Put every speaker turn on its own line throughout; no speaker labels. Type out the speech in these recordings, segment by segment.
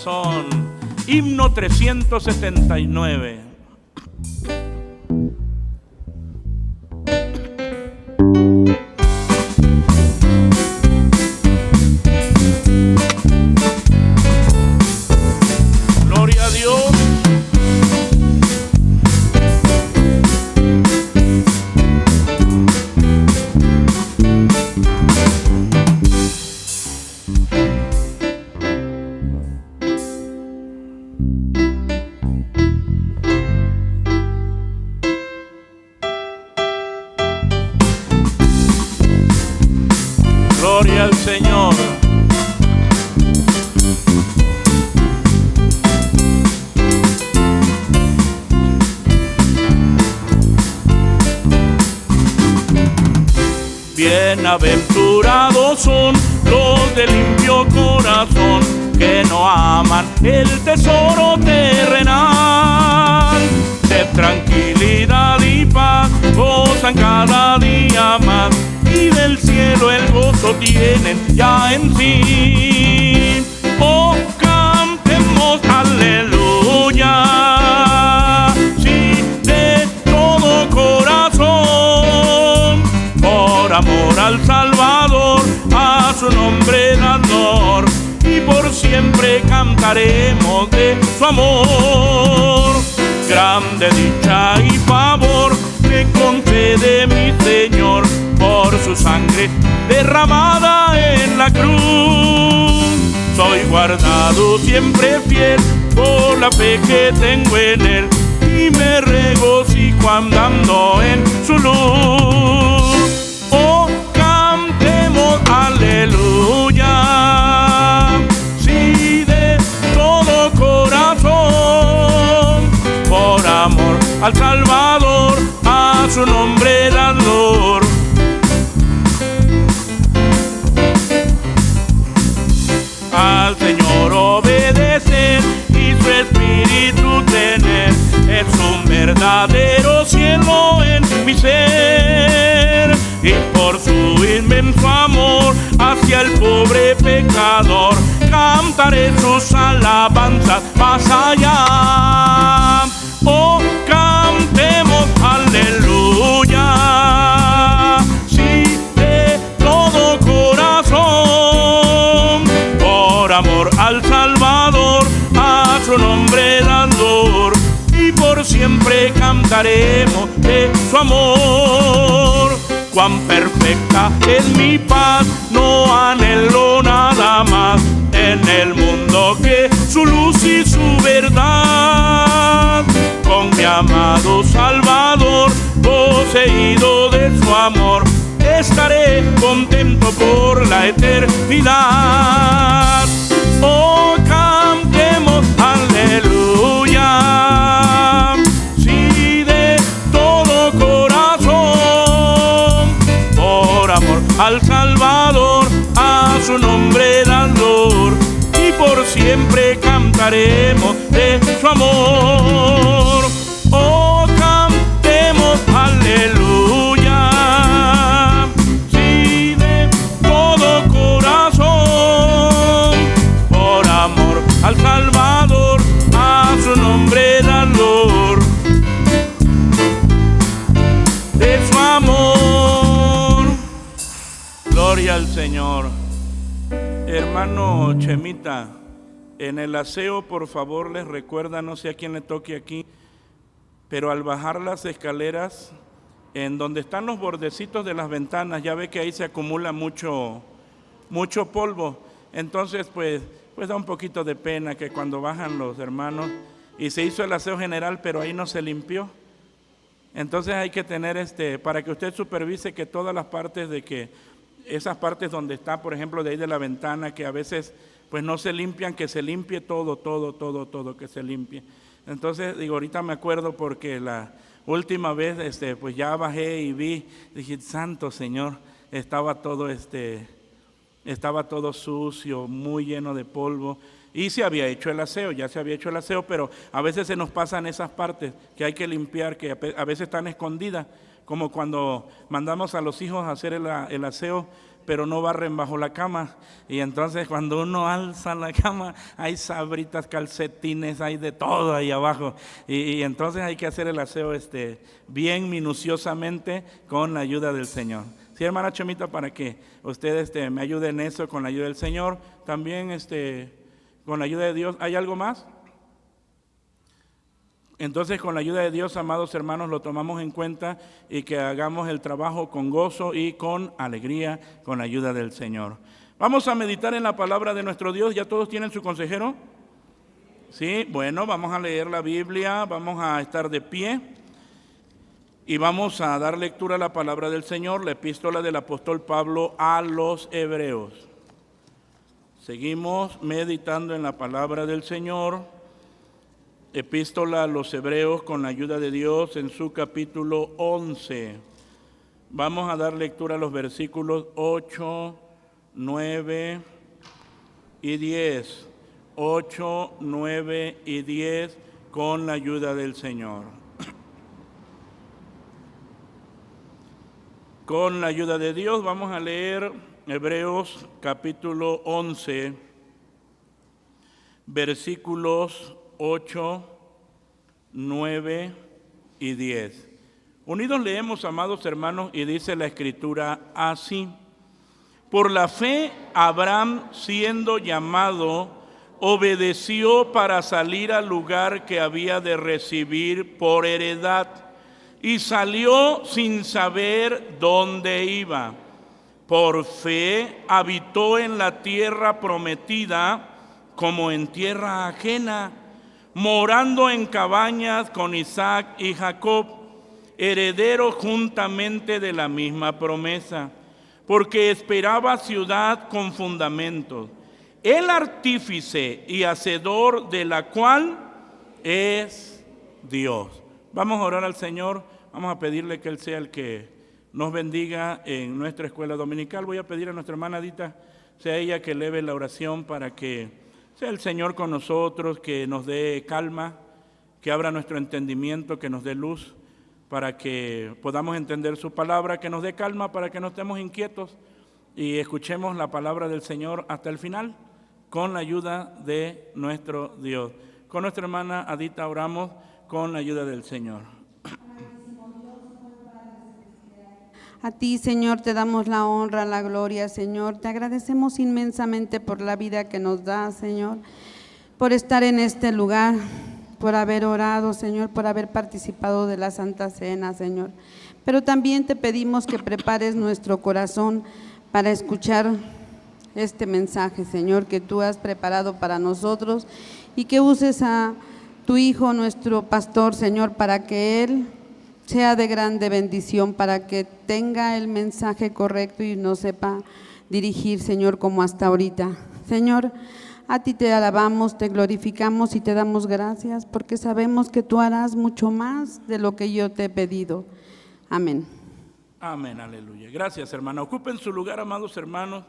corazón. Himno 379. Gloria a Dios. Gloria al Señor. Bienaventurados son los de limpio corazón, que no aman el tesoro terrenal. De tranquilidad y paz gozan cada día más, y del cielo el gozo tienen ya en sí. Oh, cantemos aleluya, sí, de todo corazón, por amor al Salvador, a su nombre dador, y por siempre cantaremos de su amor. Grande dicha y favor me concede mi Señor, por su sangre derramada en la cruz. Soy guardado siempre fiel por la fe que tengo en Él, y me regocijo andando en su luz. Oh, cantemos aleluya, sí, de todo corazón, por amor al Salvador, a su nombre dador. Al Señor obedecer y su espíritu tener, es un verdadero cielo en mi ser. Y por su inmenso amor hacia el pobre pecador, cantaré sus alabanzas más allá. Oh, cantemos aleluya, sí, de todo corazón, por amor al Salvador, a su nombre dador, y por siempre cantaremos de su amor. Cuán perfecta es mi paz, no anhelo nada más en el mundo que su luz y su verdad. Con mi amado Salvador, poseído de su amor, estaré contento por la eternidad. Oh, cantemos aleluya, sí, de todo corazón, por amor al Salvador, a su nombre dador, y por siempre cantaremos de su amor. Oh, cantemos aleluya, sí, de todo corazón, por amor al Salvador, a su nombre dador, de su amor. Gloria al Señor. Hermano Chemita, en el aseo, por favor, les recuerda, no sé a quién le toque aquí, pero al bajar las escaleras, en donde están los bordecitos de las ventanas, ya ve que ahí se acumula mucho polvo. Entonces, pues da un poquito de pena que cuando bajan los hermanos, y se hizo el aseo general, pero ahí no se limpió. Entonces hay que tener para que usted supervise que todas las partes esas partes donde está, por ejemplo, de ahí de la ventana, que a veces pues no se limpian, que se limpie todo, que se limpie. Entonces, digo, ahorita me acuerdo porque la última vez, pues ya bajé y vi, dije, santo Señor, estaba todo sucio, muy lleno de polvo, y se había hecho el aseo, pero a veces se nos pasan esas partes que hay que limpiar, que a veces están escondidas, como cuando mandamos a los hijos a hacer el aseo, pero no barren bajo la cama. Y entonces cuando uno alza la cama, hay sabritas, calcetines, hay de todo ahí abajo. Y entonces hay que hacer el aseo bien minuciosamente con la ayuda del Señor. Sí, hermana Chomita, para que usted me ayude en eso con la ayuda del Señor. También con la ayuda de Dios. ¿Hay algo más? Entonces, con la ayuda de Dios, amados hermanos, lo tomamos en cuenta y que hagamos el trabajo con gozo y con alegría, con la ayuda del Señor. Vamos a meditar en la palabra de nuestro Dios. ¿Ya todos tienen su consejero? Sí, bueno, vamos a leer la Biblia, vamos a estar de pie y vamos a dar lectura a la palabra del Señor, la epístola del apóstol Pablo a los Hebreos. Seguimos meditando en la palabra del Señor. Epístola a los Hebreos con la ayuda de Dios en su capítulo 11. Vamos a dar lectura a los versículos 8, 9 y 10. 8, 9 y 10 con la ayuda del Señor. Con la ayuda de Dios vamos a leer Hebreos capítulo 11, versículos 8, 9 y 10. Unidos leemos, amados hermanos, y dice la Escritura así: por la fe, Abraham, siendo llamado, obedeció para salir al lugar que había de recibir por heredad, y salió sin saber dónde iba. Por fe habitó en la tierra prometida como en tierra ajena, morando en cabañas con Isaac y Jacob, herederos juntamente de la misma promesa, porque esperaba ciudad con fundamentos, el artífice y hacedor de la cual es Dios. Vamos a orar al Señor, vamos a pedirle que Él sea el que nos bendiga en nuestra escuela dominical. Voy a pedir a nuestra hermana Adita, sea ella que eleve la oración para que sea el Señor con nosotros, que nos dé calma, que abra nuestro entendimiento, que nos dé luz, para que podamos entender su palabra, que nos dé calma para que no estemos inquietos y escuchemos la palabra del Señor hasta el final, con la ayuda de nuestro Dios. Con nuestra hermana Adita oramos con la ayuda del Señor.
A ti, Señor, te damos la honra, la gloria, Señor. Te agradecemos inmensamente por la vida que nos das, Señor, por estar en este lugar, por haber orado, Señor, por haber participado de la Santa Cena, Señor. Pero también te pedimos que prepares nuestro corazón para escuchar este mensaje, Señor, que tú has preparado para nosotros, y que uses a tu Hijo, nuestro pastor, Señor, para que Él sea de grande bendición, para que tenga el mensaje correcto y nos sepa dirigir, Señor, como hasta ahorita. Señor, a ti te alabamos, te glorificamos y te damos gracias, porque sabemos que tú harás mucho más de lo que yo te he pedido. Amén.
Amén, aleluya. Gracias, hermana. Ocupen su lugar, amados hermanos,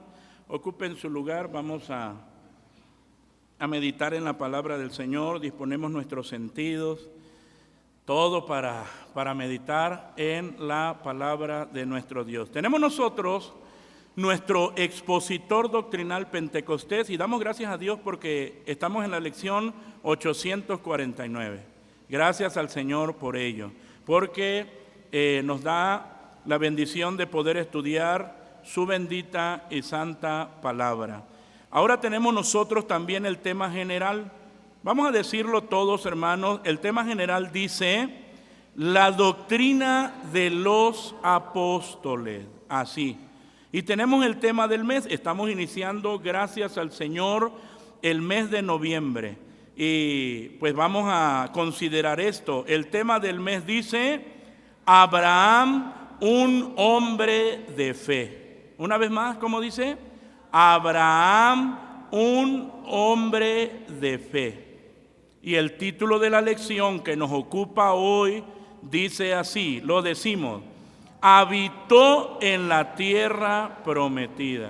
ocupen su lugar. Vamos a meditar en la palabra del Señor, disponemos nuestros sentidos, todo para meditar en la palabra de nuestro Dios. Tenemos nosotros nuestro expositor doctrinal Pentecostés y damos gracias a Dios porque estamos en la lección 849. Gracias al Señor por ello, porque nos da la bendición de poder estudiar su bendita y santa palabra. Ahora tenemos nosotros también el tema general. Vamos a decirlo todos, hermanos. El tema general dice: la doctrina de los apóstoles. Así. Y tenemos el tema del mes. Estamos iniciando, gracias al Señor, el mes de noviembre. Y pues vamos a considerar esto. El tema del mes dice: Abraham, un hombre de fe. Una vez más, ¿cómo dice? Abraham, un hombre de fe. Y el título de la lección que nos ocupa hoy dice así, lo decimos: habitó en la tierra prometida.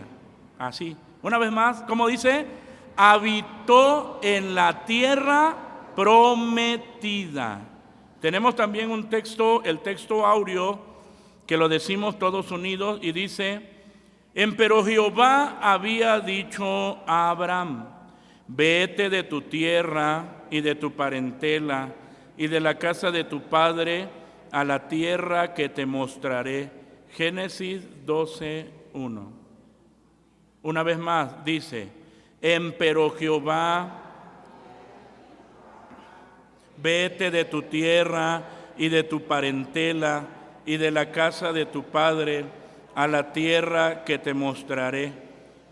Así, una vez más, ¿cómo dice? Habitó en la tierra prometida. Tenemos también un texto, el texto áureo, que lo decimos todos unidos y dice: Empero Jehová había dicho a Abraham: vete de tu tierra y de tu parentela y de la casa de tu padre a la tierra que te mostraré. Génesis 12:1. Una vez más dice: empero Jehová, vete de tu tierra y de tu parentela y de la casa de tu padre a la tierra que te mostraré.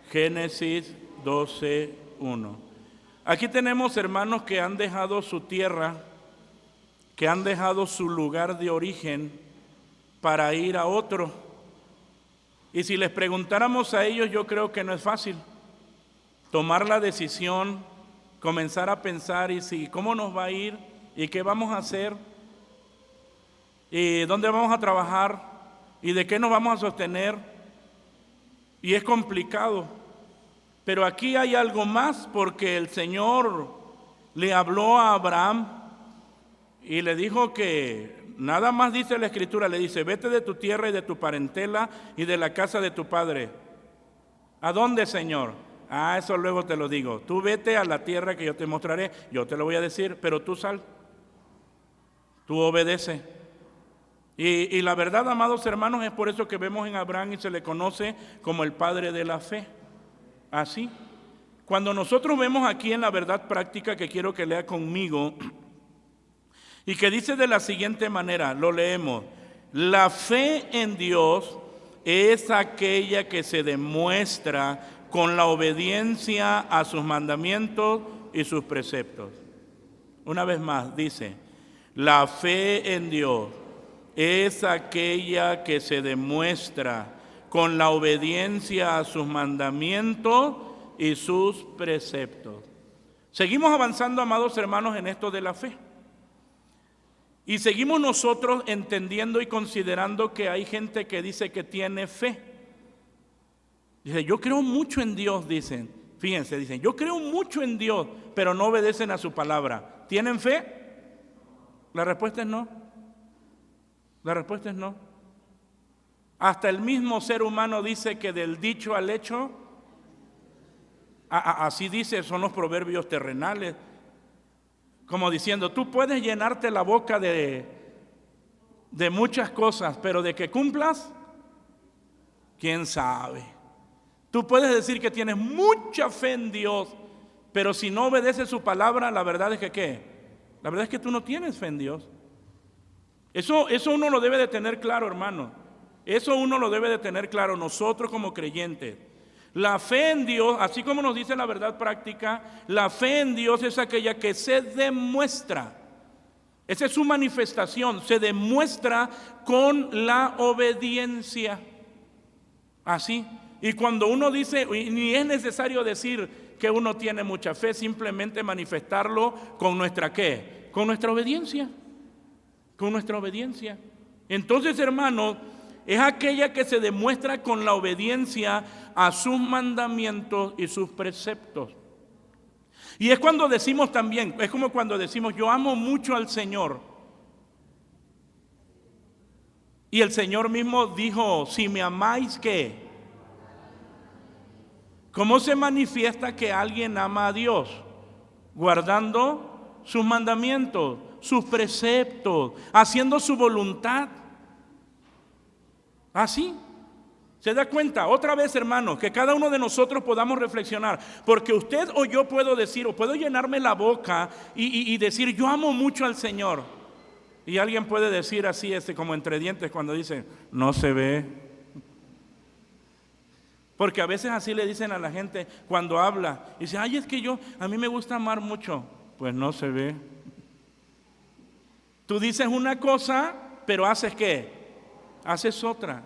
Génesis 12:1. Aquí tenemos hermanos que han dejado su tierra, que han dejado su lugar de origen para ir a otro. Y si les preguntáramos a ellos, yo creo que no es fácil tomar la decisión, comenzar a pensar y si cómo nos va a ir y qué vamos a hacer y dónde vamos a trabajar y de qué nos vamos a sostener. Y es complicado. Pero aquí hay algo más, porque el Señor le habló a Abraham y le dijo que nada más dice la Escritura, le dice: vete de tu tierra y de tu parentela y de la casa de tu padre. ¿A dónde, Señor? Eso luego te lo digo. Tú vete a la tierra que yo te mostraré, yo te lo voy a decir, pero tú sal, tú obedece. Y la verdad, amados hermanos, es por eso que vemos en Abraham y se le conoce como el padre de la fe. Así, cuando nosotros vemos aquí en la verdad práctica, que quiero que lea conmigo, y que dice de la siguiente manera, lo leemos: la fe en Dios es aquella que se demuestra con la obediencia a sus mandamientos y sus preceptos. Una vez más, dice: la fe en Dios es aquella que se demuestra con la obediencia a sus mandamientos y sus preceptos. Seguimos avanzando, amados hermanos, en esto de la fe. Y seguimos nosotros entendiendo y considerando que hay gente que dice que tiene fe. Dice: yo creo mucho en Dios, dicen. Fíjense, dicen: yo creo mucho en Dios, pero no obedecen a su palabra. ¿Tienen fe? La respuesta es no. La respuesta es no. Hasta el mismo ser humano dice que del dicho al hecho, así dice, son los proverbios terrenales. Como diciendo: tú puedes llenarte la boca de muchas cosas, pero de que cumplas, quién sabe. Tú puedes decir que tienes mucha fe en Dios, pero si no obedeces su palabra, la verdad es que ¿qué? La verdad es que tú no tienes fe en Dios. Eso uno lo debe de tener claro, hermano. Eso uno lo debe de tener claro nosotros como creyentes. La fe en Dios, así como nos dice la verdad práctica, la fe en Dios es aquella que se demuestra. Esa es su manifestación, se demuestra con la obediencia. Así. Y cuando uno dice, y ni es necesario decir que uno tiene mucha fe, simplemente manifestarlo con nuestra ¿qué? Con nuestra obediencia. Con nuestra obediencia. Entonces, hermanos, es aquella que se demuestra con la obediencia a sus mandamientos y sus preceptos. Y es cuando decimos también, es como cuando decimos: yo amo mucho al Señor. Y el Señor mismo dijo: si me amáis, ¿qué? ¿Cómo se manifiesta que alguien ama a Dios? Guardando sus mandamientos, sus preceptos, haciendo su voluntad. Así. ¿Se da cuenta? Otra vez, hermanos, que cada uno de nosotros podamos reflexionar, porque usted o yo puedo decir, o puedo llenarme la boca y decir: yo amo mucho al Señor. Y alguien puede decir así, como entre dientes, cuando dice: no se ve. Porque a veces así le dicen a la gente cuando habla. Dice: ay, es que a mí me gusta amar mucho. Pues no se ve. Tú dices una cosa, pero haces ¿qué? Haces otra.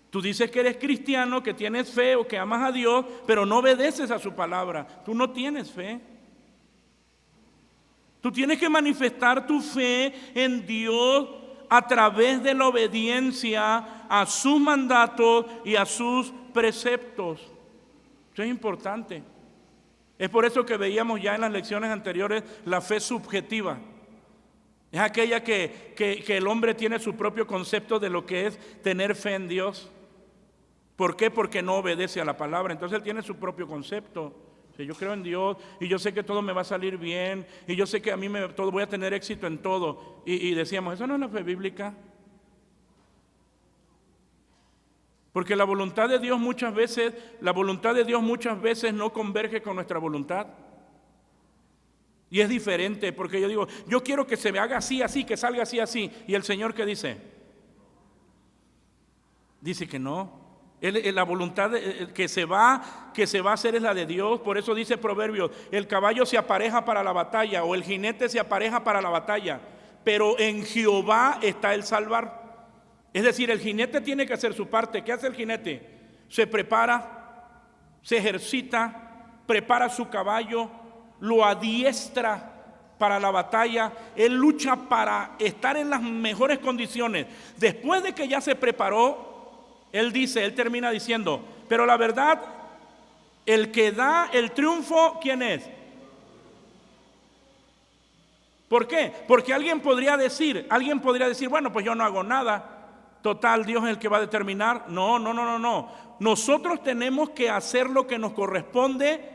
Tú dices que eres cristiano, que tienes fe o que amas a Dios, pero no obedeces a su palabra. Tú no tienes fe. Tú tienes que manifestar tu fe en Dios a través de la obediencia a sus mandatos y a sus preceptos. Eso es importante. Es por eso que veíamos ya en las lecciones anteriores la fe subjetiva. Es aquella que el hombre tiene su propio concepto de lo que es tener fe en Dios. ¿Por qué? Porque no obedece a la palabra. Entonces él tiene su propio concepto. O sea, yo creo en Dios y yo sé que todo me va a salir bien y yo sé que a mí todo voy a tener éxito en todo. Y decíamos, eso no es la fe bíblica. Porque la voluntad de Dios muchas veces no converge con nuestra voluntad. Y es diferente, porque yo digo, yo quiero que se me haga así, así, que salga así, así. ¿Y el Señor qué dice? Dice que no. La voluntad que se va a hacer es la de Dios. Por eso dice Proverbios, el caballo se apareja para la batalla, o el jinete se apareja para la batalla, pero en Jehová está el salvar. Es decir, el jinete tiene que hacer su parte. ¿Qué hace el jinete? Se prepara, se ejercita, prepara su caballo, lo adiestra para la batalla. Él lucha para estar en las mejores condiciones. Después de que ya se preparó, él termina diciendo, pero la verdad, el que da el triunfo, ¿quién es? ¿Por qué? Porque alguien podría decir, bueno, pues yo no hago nada, total, Dios es el que va a determinar. No. Nosotros tenemos que hacer lo que nos corresponde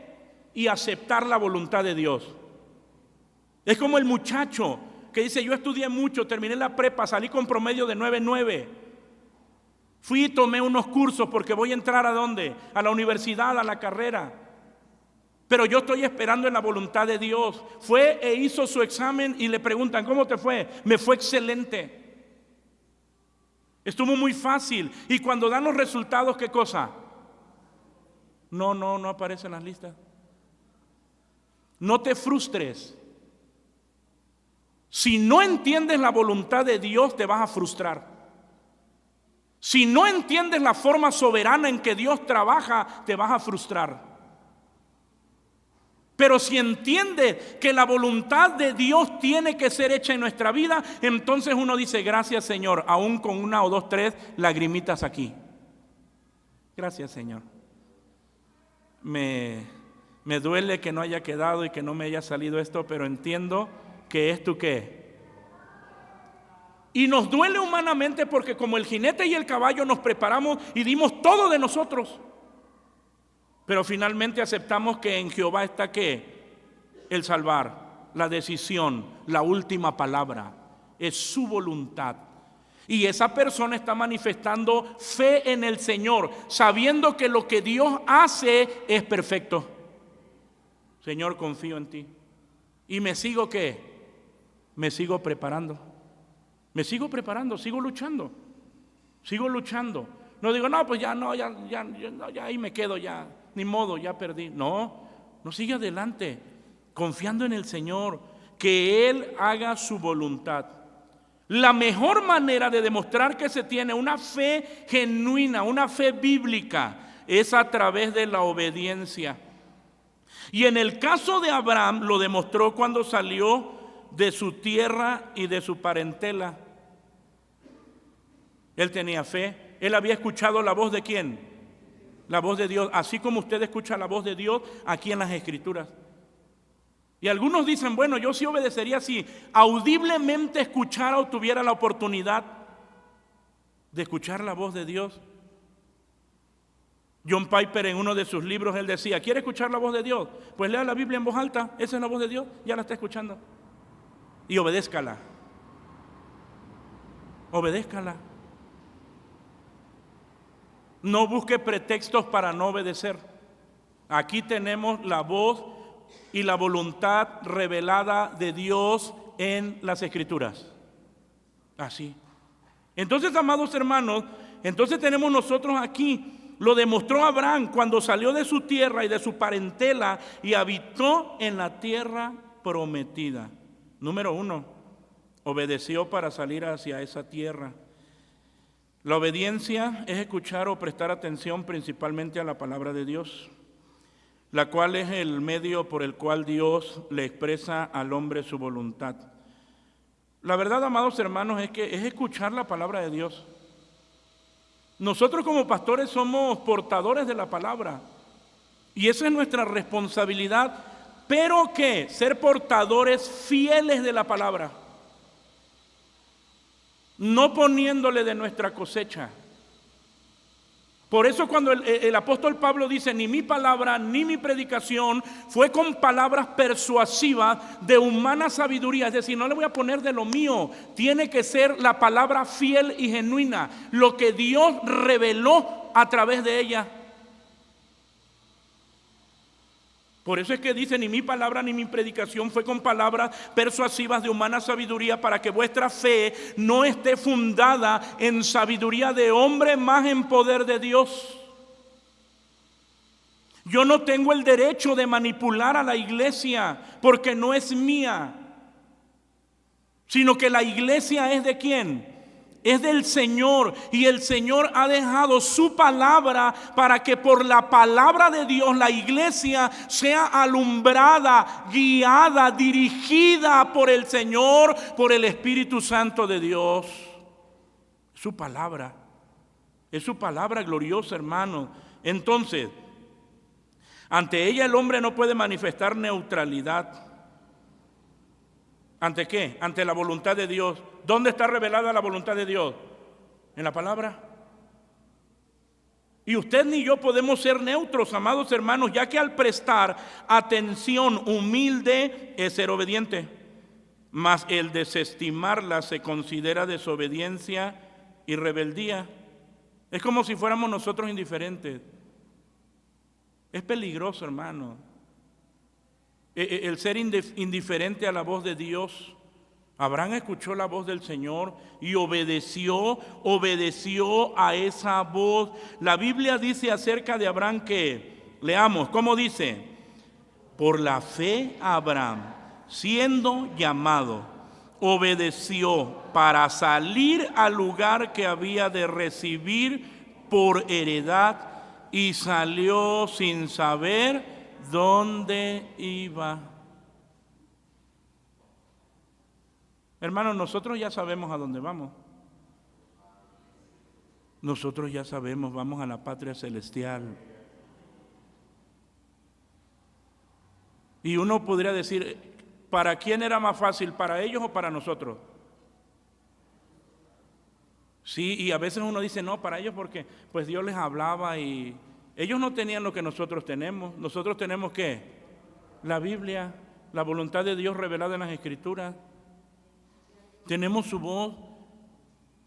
y aceptar la voluntad de Dios. Es como el muchacho que dice, yo estudié mucho, terminé la prepa, salí con promedio de 9.9. Fui y tomé unos cursos porque voy a entrar ¿a dónde? A la universidad, a la carrera. Pero yo estoy esperando en la voluntad de Dios. Fue e hizo su examen y le preguntan, ¿cómo te fue? Me fue excelente. Estuvo muy fácil. Y cuando dan los resultados, ¿qué cosa? No aparece en las listas. No te frustres. Si no entiendes la voluntad de Dios, te vas a frustrar. Si no entiendes la forma soberana en que Dios trabaja, te vas a frustrar. Pero si entiendes que la voluntad de Dios tiene que ser hecha en nuestra vida, entonces uno dice, gracias Señor, aún con 1 o 2, 3 lagrimitas aquí. Gracias Señor. Me duele que no haya quedado y que no me haya salido esto, pero entiendo que es tu qué. Y nos duele humanamente porque como el jinete y el caballo nos preparamos y dimos todo de nosotros. Pero finalmente aceptamos que en Jehová está ¿qué? El salvar, la decisión, la última palabra. Es su voluntad. Y esa persona está manifestando fe en el Señor, sabiendo que lo que Dios hace es perfecto. Señor, confío en ti. Y me sigo ¿qué? Me sigo preparando. Me sigo preparando, sigo luchando. No digo, no, pues ya ahí me quedo, ya, ni modo, ya perdí. No sigue adelante, confiando en el Señor, que Él haga su voluntad. La mejor manera de demostrar que se tiene una fe genuina, una fe bíblica, es a través de la obediencia. Y en el caso de Abraham lo demostró cuando salió de su tierra y de su parentela. Él tenía fe. Él había escuchado la voz de ¿quién? La voz de Dios, así como usted escucha la voz de Dios aquí en las Escrituras. Y algunos dicen, bueno, yo sí obedecería si audiblemente escuchara o tuviera la oportunidad de escuchar la voz de Dios. John Piper en uno de sus libros, él decía, ¿quiere escuchar la voz de Dios? Pues lea la Biblia en voz alta, esa es la voz de Dios, ya la está escuchando. Y obedézcala. No busque pretextos para no obedecer. Aquí tenemos la voz y la voluntad revelada de Dios en las Escrituras. Así. Entonces, amados hermanos, tenemos nosotros aquí, lo demostró Abraham cuando salió de su tierra y de su parentela y habitó en la tierra prometida. Número 1, obedeció para salir hacia esa tierra. La obediencia es escuchar o prestar atención principalmente a la palabra de Dios, la cual es el medio por el cual Dios le expresa al hombre su voluntad. La verdad, amados hermanos, es que es escuchar la palabra de Dios. Nosotros como pastores somos portadores de la palabra y esa es nuestra responsabilidad, pero ¿qué? Ser portadores fieles de la palabra. No poniéndole de nuestra cosecha. Por eso cuando el apóstol Pablo dice, ni mi palabra ni mi predicación fue con palabras persuasivas de humana sabiduría, es decir, no le voy a poner de lo mío, tiene que ser la palabra fiel y genuina, lo que Dios reveló a través de ella. Por eso es que dice, ni mi palabra ni mi predicación fue con palabras persuasivas de humana sabiduría, para que vuestra fe no esté fundada en sabiduría de hombre, más en poder de Dios. Yo no tengo el derecho de manipular a la iglesia, porque no es mía, sino que la iglesia es ¿de quién? Es del Señor, y el Señor ha dejado su palabra para que por la palabra de Dios la iglesia sea alumbrada, guiada, dirigida por el Señor, por el Espíritu Santo de Dios. Su palabra, es su palabra gloriosa, hermano. Entonces, ante ella el hombre no puede manifestar neutralidad. ¿Ante qué? Ante la voluntad de Dios. ¿Dónde está revelada la voluntad de Dios? En la palabra. Y usted ni yo podemos ser neutros, amados hermanos, ya que al prestar atención humilde es ser obediente, mas el desestimarla se considera desobediencia y rebeldía. Es como si fuéramos nosotros indiferentes. Es peligroso, hermano, el ser indiferente a la voz de Dios. Abraham escuchó la voz del Señor y obedeció a esa voz. La Biblia dice acerca de Abraham que, leamos, ¿cómo dice? Por la fe Abraham, siendo llamado, obedeció para salir al lugar que había de recibir por heredad, y salió sin saber dónde iba. Hermanos, nosotros ya sabemos a dónde vamos. Nosotros ya sabemos, vamos a la patria celestial. Y uno podría decir, ¿para quién era más fácil? ¿Para ellos o para nosotros? Sí, y a veces uno dice, no, para ellos porque pues Dios les hablaba y ellos no tenían lo que nosotros tenemos. Nosotros tenemos ¿qué? La Biblia, la voluntad de Dios revelada en las Escrituras. Tenemos su voz,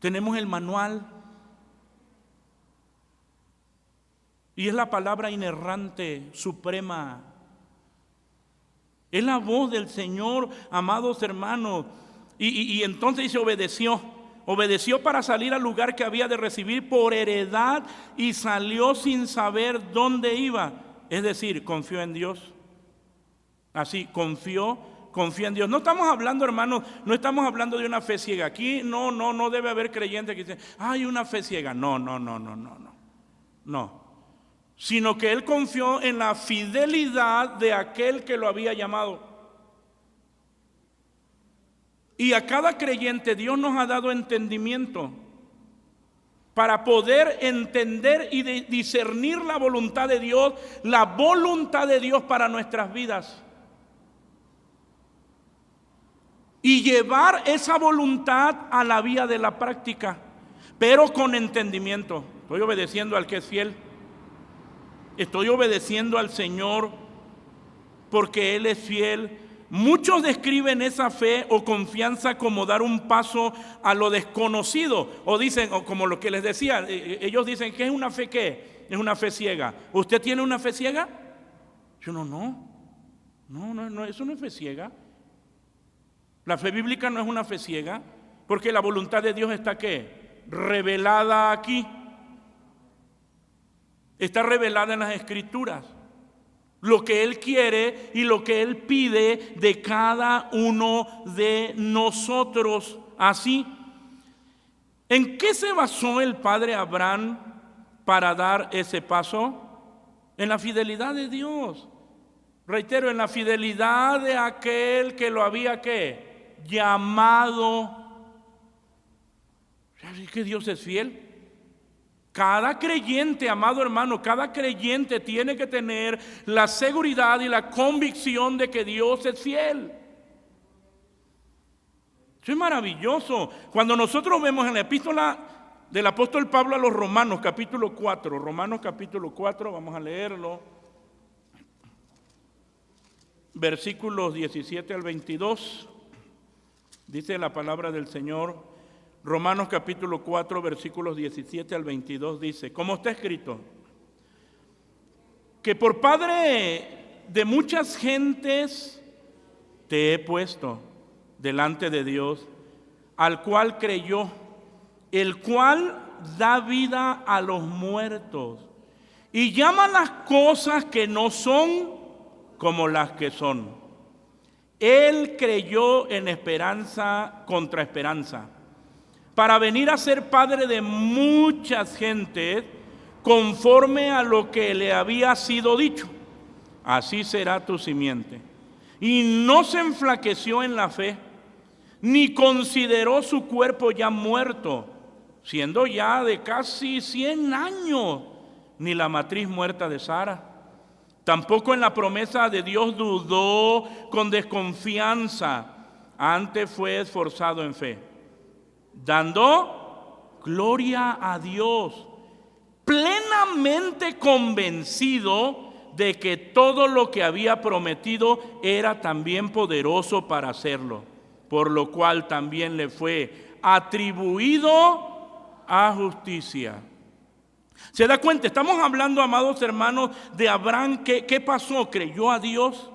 tenemos el manual. Y es la palabra inerrante, suprema. Es la voz del Señor, amados hermanos. Y entonces dice, obedeció para salir al lugar que había de recibir por heredad, y salió sin saber dónde iba. Es decir, confió en Dios. Así, confió en Dios. No estamos hablando, hermanos, no estamos hablando de una fe ciega. Aquí no debe haber creyentes que dicen, hay una fe ciega. No. Sino que él confió en la fidelidad de aquel que lo había llamado. Y a cada creyente Dios nos ha dado entendimiento para poder entender y discernir la voluntad de Dios para nuestras vidas. Y llevar esa voluntad a la vía de la práctica, pero con entendimiento. Estoy obedeciendo al que es fiel. Estoy obedeciendo al Señor porque Él es fiel. Muchos describen esa fe o confianza como dar un paso a lo desconocido. O dicen, o como lo que les decía, ellos dicen que es una fe ¿qué? Es una fe ciega. ¿Usted tiene una fe ciega? Yo no, eso no es fe ciega. La fe bíblica no es una fe ciega, porque la voluntad de Dios está ¿qué? Revelada aquí. Está revelada en las Escrituras. Lo que Él quiere y lo que Él pide de cada uno de nosotros. Así, ¿en qué se basó el padre Abraham para dar ese paso? En la fidelidad de Dios. Reitero, en la fidelidad de aquel que lo había ¿qué? Llamado. ¿Sabes que Dios es fiel? Cada creyente, amado hermano, cada creyente tiene que tener la seguridad y la convicción de que Dios es fiel. Eso es maravilloso. Cuando nosotros vemos en la epístola del apóstol Pablo a los Romanos, capítulo 4. Romanos capítulo 4, vamos a leerlo. Versículos 17 al 22. Dice la palabra del Señor. Romanos capítulo 4, versículos 17 al 22 dice, como está escrito, que por padre de muchas gentes te he puesto delante de Dios, al cual creyó, el cual da vida a los muertos y llama las cosas que no son como las que son. Él creyó en esperanza contra esperanza, para venir a ser padre de muchas gentes, conforme a lo que le había sido dicho. Así será tu simiente. Y no se enflaqueció en la fe, ni consideró su cuerpo ya muerto, siendo ya de casi 100 años, ni la matriz muerta de Sara. Tampoco en la promesa de Dios dudó con desconfianza, antes fue esforzado en fe, dando gloria a Dios, plenamente convencido de que todo lo que había prometido era también poderoso para hacerlo, por lo cual también le fue atribuido a justicia. ¿Se da cuenta? Estamos hablando, amados hermanos, de Abraham. ¿Qué pasó? Creyó a Dios.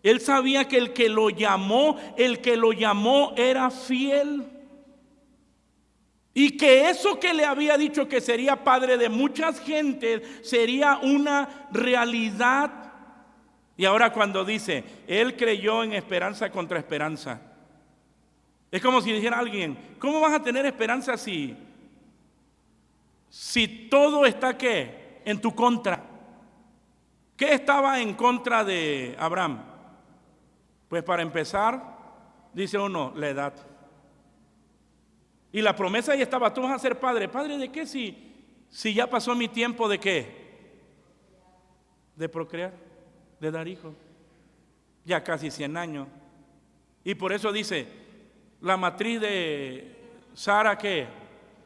Él sabía que el que lo llamó era fiel. Y que eso que le había dicho, que sería padre de muchas gentes, sería una realidad. Y ahora cuando dice, él creyó en esperanza contra esperanza, es como si dijera alguien, ¿cómo vas a tener esperanza si todo está ¿qué? En tu contra? ¿Qué estaba en contra de Abraham? Pues para empezar, dice uno, la edad. Y la promesa ahí estaba, tú vas a ser padre. ¿Padre de qué si ya pasó mi tiempo de qué? De procrear, de dar hijos. Ya casi 100 años. Y por eso dice, la matriz de Sara ¿qué?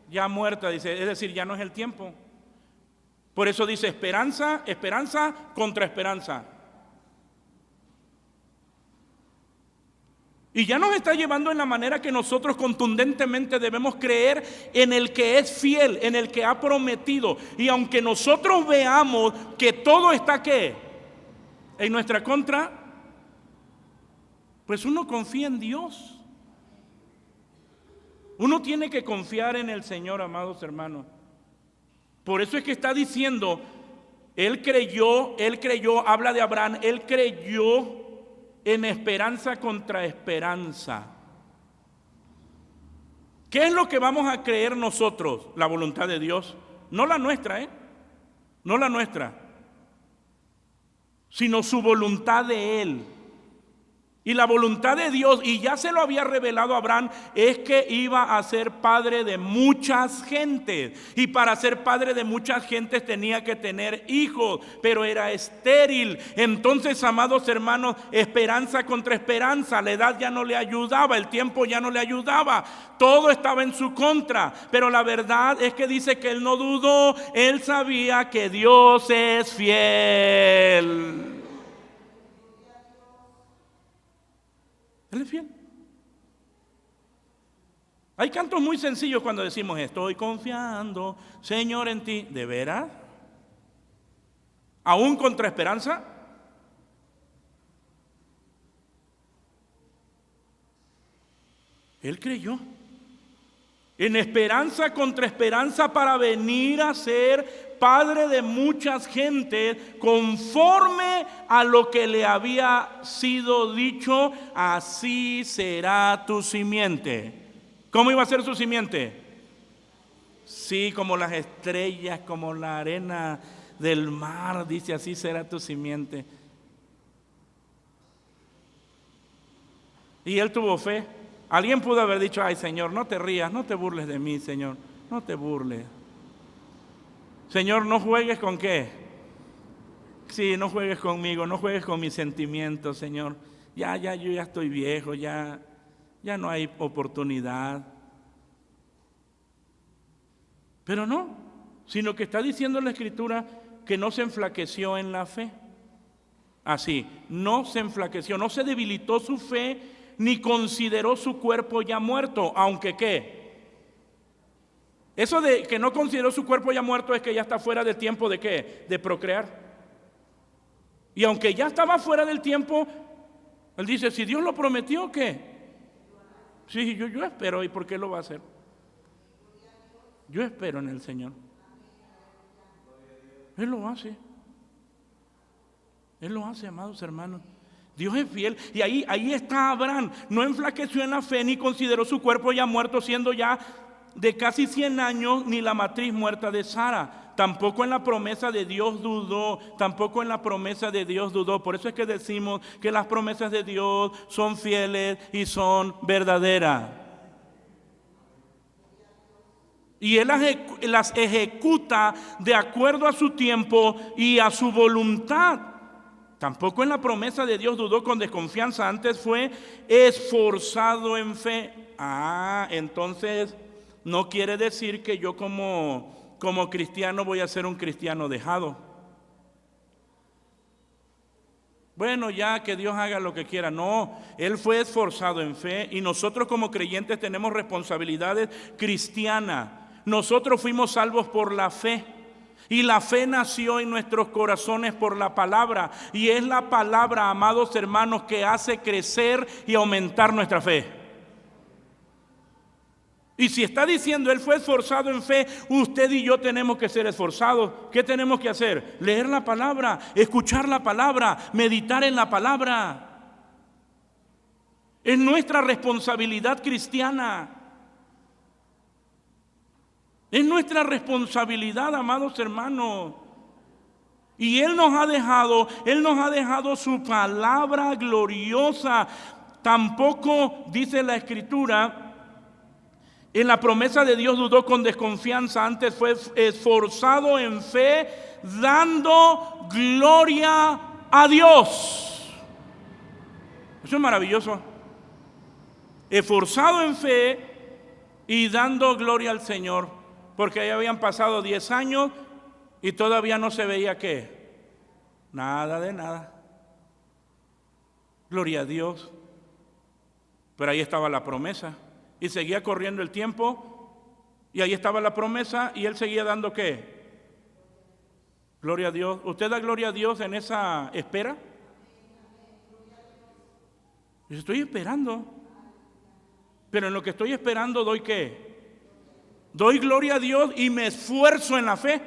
Ya muerta, dice, es decir, ya no es el tiempo. Por eso dice esperanza contra esperanza. Y ya nos está llevando en la manera que nosotros contundentemente debemos creer en el que es fiel, en el que ha prometido. Y aunque nosotros veamos que todo está ¿qué? En nuestra contra, pues uno confía en Dios. Uno tiene que confiar en el Señor, amados hermanos. Por eso es que está diciendo, él creyó, habla de Abraham, él creyó en esperanza contra esperanza. ¿Qué es lo que vamos a creer nosotros? La voluntad de Dios, no la nuestra, no la nuestra, sino su voluntad de Él. Y la voluntad de Dios, y ya se lo había revelado a Abraham, es que iba a ser padre de muchas gentes. Y para ser padre de muchas gentes tenía que tener hijos, pero era estéril. Entonces, amados hermanos, esperanza contra esperanza. La edad ya no le ayudaba, el tiempo ya no le ayudaba. Todo estaba en su contra. Pero la verdad es que dice que él no dudó. Él sabía que Dios es fiel. Él es fiel. Hay cantos muy sencillos cuando decimos, estoy confiando, Señor, en ti. ¿De veras? ¿Aún contra esperanza? Él creyó. En esperanza contra esperanza para venir a ser padre de muchas gentes, conforme a lo que le había sido dicho, así será tu simiente. ¿Cómo iba a ser su simiente? Sí, como las estrellas, como la arena del mar, dice, así será tu simiente. Y él tuvo fe. Alguien pudo haber dicho, ay Señor, no te rías, no te burles de mí, Señor, no te burles. Señor, no juegues con qué. Sí, no juegues conmigo, no juegues con mis sentimientos, Señor. Yo ya estoy viejo, ya no hay oportunidad. Pero no, sino que está diciendo la Escritura que no se enflaqueció en la fe. Así, no se enflaqueció, no se debilitó su fe, ni consideró su cuerpo ya muerto, aunque ¿qué? Eso de que no consideró su cuerpo ya muerto es que ya está fuera del tiempo de ¿qué? De procrear. Y aunque ya estaba fuera del tiempo, él dice, si Dios lo prometió, ¿qué? Sí, yo espero. ¿Y por qué lo va a hacer? Yo espero en el Señor. Él lo hace. Él lo hace, amados hermanos. Dios es fiel. Y ahí está Abraham. No enflaqueció en la fe, ni consideró su cuerpo ya muerto, siendo ya de casi 100 años, ni la matriz muerta de Sara. Tampoco en la promesa de Dios dudó. Tampoco en la promesa de Dios dudó. Por eso es que decimos que las promesas de Dios son fieles y son verdaderas. Y Él las ejecuta de acuerdo a su tiempo y a su voluntad. Tampoco en la promesa de Dios dudó con desconfianza, antes fue esforzado en fe. Entonces no quiere decir que yo como cristiano voy a ser un cristiano dejado. Bueno, ya que Dios haga lo que quiera. No, Él fue esforzado en fe y nosotros como creyentes tenemos responsabilidades cristianas. Nosotros fuimos salvos por la fe. Y la fe nació en nuestros corazones por la palabra. Y es la palabra, amados hermanos, que hace crecer y aumentar nuestra fe. Y si está diciendo, Él fue esforzado en fe, usted y yo tenemos que ser esforzados. ¿Qué tenemos que hacer? Leer la palabra, escuchar la palabra, meditar en la palabra. Es nuestra responsabilidad cristiana. Es nuestra responsabilidad, amados hermanos. Y Él nos ha dejado su palabra gloriosa. Tampoco, dice la Escritura, en la promesa de Dios dudó con desconfianza, antes fue esforzado en fe, dando gloria a Dios. Eso es maravilloso. Esforzado en fe y dando gloria al Señor. Porque ya habían pasado 10 años y todavía no se veía ¿qué? Nada de nada. Gloria a Dios. Pero ahí estaba la promesa. Y seguía corriendo el tiempo. Y ahí estaba la promesa y él seguía dando ¿qué? Gloria a Dios. ¿Usted da gloria a Dios en esa espera? Yo estoy esperando. Pero en lo que estoy esperando doy ¿qué? Doy gloria a Dios y me esfuerzo en la fe.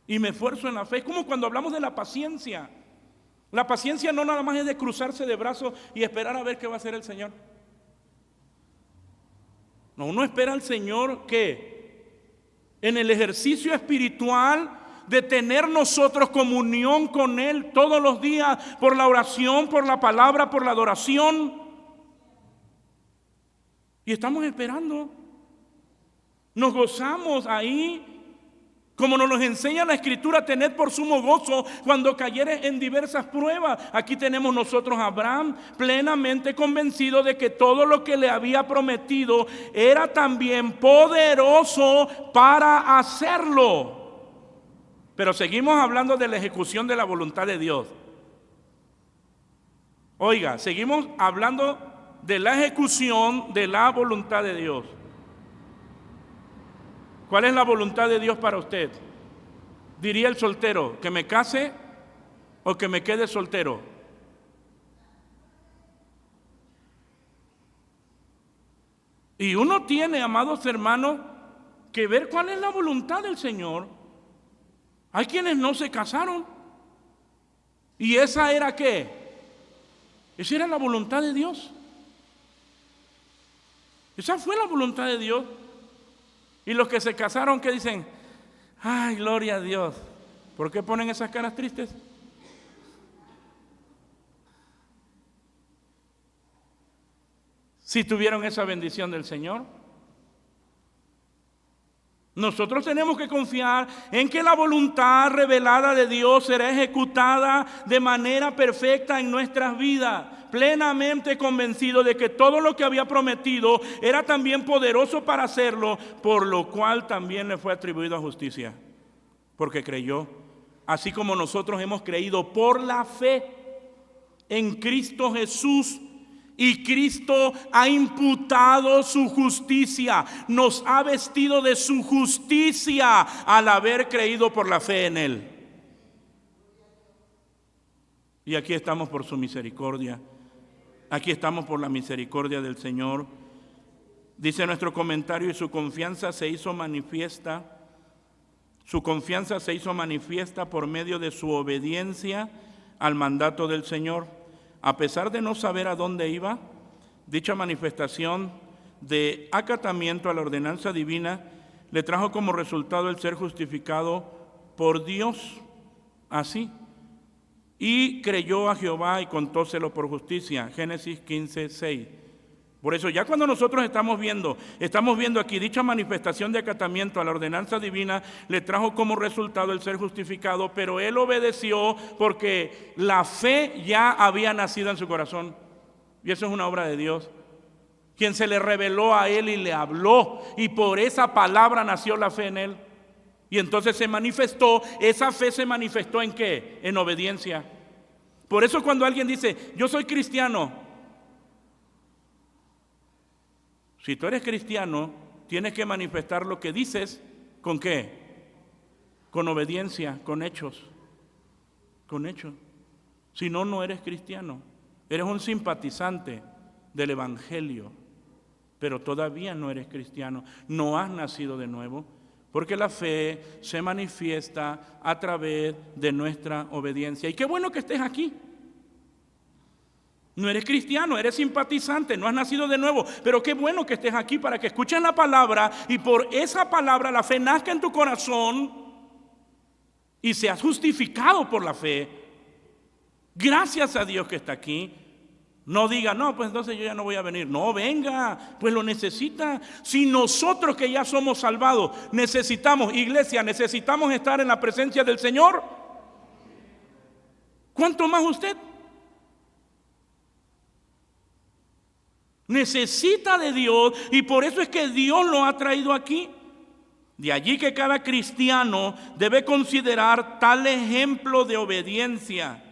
Y me esfuerzo en la fe. Es como cuando hablamos de la paciencia. La paciencia no nada más es de cruzarse de brazos y esperar a ver qué va a hacer el Señor. No, uno espera al Señor que en el ejercicio espiritual de tener nosotros comunión con Él todos los días por la oración, por la palabra, por la adoración. Y estamos esperando. Nos gozamos ahí. Como nos enseña la Escritura, tened por sumo gozo cuando cayeres en diversas pruebas. Aquí tenemos nosotros a Abraham plenamente convencido de que todo lo que le había prometido era también poderoso para hacerlo. Pero seguimos hablando de la ejecución de la voluntad de Dios. Oiga, seguimos hablando de la ejecución de la voluntad de Dios. ¿Cuál es la voluntad de Dios para usted? Diría el soltero, ¿que me case o que me quede soltero? Y uno tiene, amados hermanos, que ver cuál es la voluntad del Señor. Hay quienes no se casaron. ¿Y esa era qué? Esa era la voluntad de Dios. Esa fue la voluntad de Dios. Y los que se casaron, ¿qué dicen? Ay, gloria a Dios. ¿Por qué ponen esas caras tristes? Si tuvieron esa bendición del Señor. Nosotros tenemos que confiar en que la voluntad revelada de Dios será ejecutada de manera perfecta en nuestras vidas, plenamente convencido de que todo lo que había prometido era también poderoso para hacerlo, por lo cual también le fue atribuido a justicia, porque creyó, así como nosotros hemos creído por la fe en Cristo Jesús. Y Cristo ha imputado su justicia, nos ha vestido de su justicia al haber creído por la fe en Él. Y aquí estamos por su misericordia, aquí estamos por la misericordia del Señor. Dice nuestro comentario, y su confianza se hizo manifiesta por medio de su obediencia al mandato del Señor. A pesar de no saber a dónde iba, dicha manifestación de acatamiento a la ordenanza divina le trajo como resultado el ser justificado por Dios, así. Y creyó a Jehová y contóselo por justicia. Génesis 15:6. Por eso ya cuando nosotros estamos viendo aquí dicha manifestación de acatamiento a la ordenanza divina, le trajo como resultado el ser justificado, pero él obedeció porque la fe ya había nacido en su corazón. Y eso es una obra de Dios, quien se le reveló a él y le habló, y por esa palabra nació la fe en él. Y entonces se manifestó, esa fe se manifestó ¿en qué? En obediencia. Por eso cuando alguien dice, yo soy cristiano, si tú eres cristiano, tienes que manifestar lo que dices, ¿con qué? Con obediencia, con hechos. Con hechos. Si no, no eres cristiano. Eres un simpatizante del Evangelio, pero todavía no eres cristiano. No has nacido de nuevo, porque la fe se manifiesta a través de nuestra obediencia. Y qué bueno que estés aquí. No eres cristiano, eres simpatizante, no has nacido de nuevo, pero qué bueno que estés aquí para que escuches la palabra y por esa palabra la fe nazca en tu corazón y seas justificado por la fe. Gracias a Dios que está aquí. No diga, no, pues entonces yo ya no voy a venir. No, venga, pues lo necesita. Si nosotros que ya somos salvados necesitamos, iglesia, necesitamos estar en la presencia del Señor, ¿cuánto más usted? Necesita de Dios y por eso es que Dios lo ha traído aquí. De allí que cada cristiano debe considerar tal ejemplo de obediencia,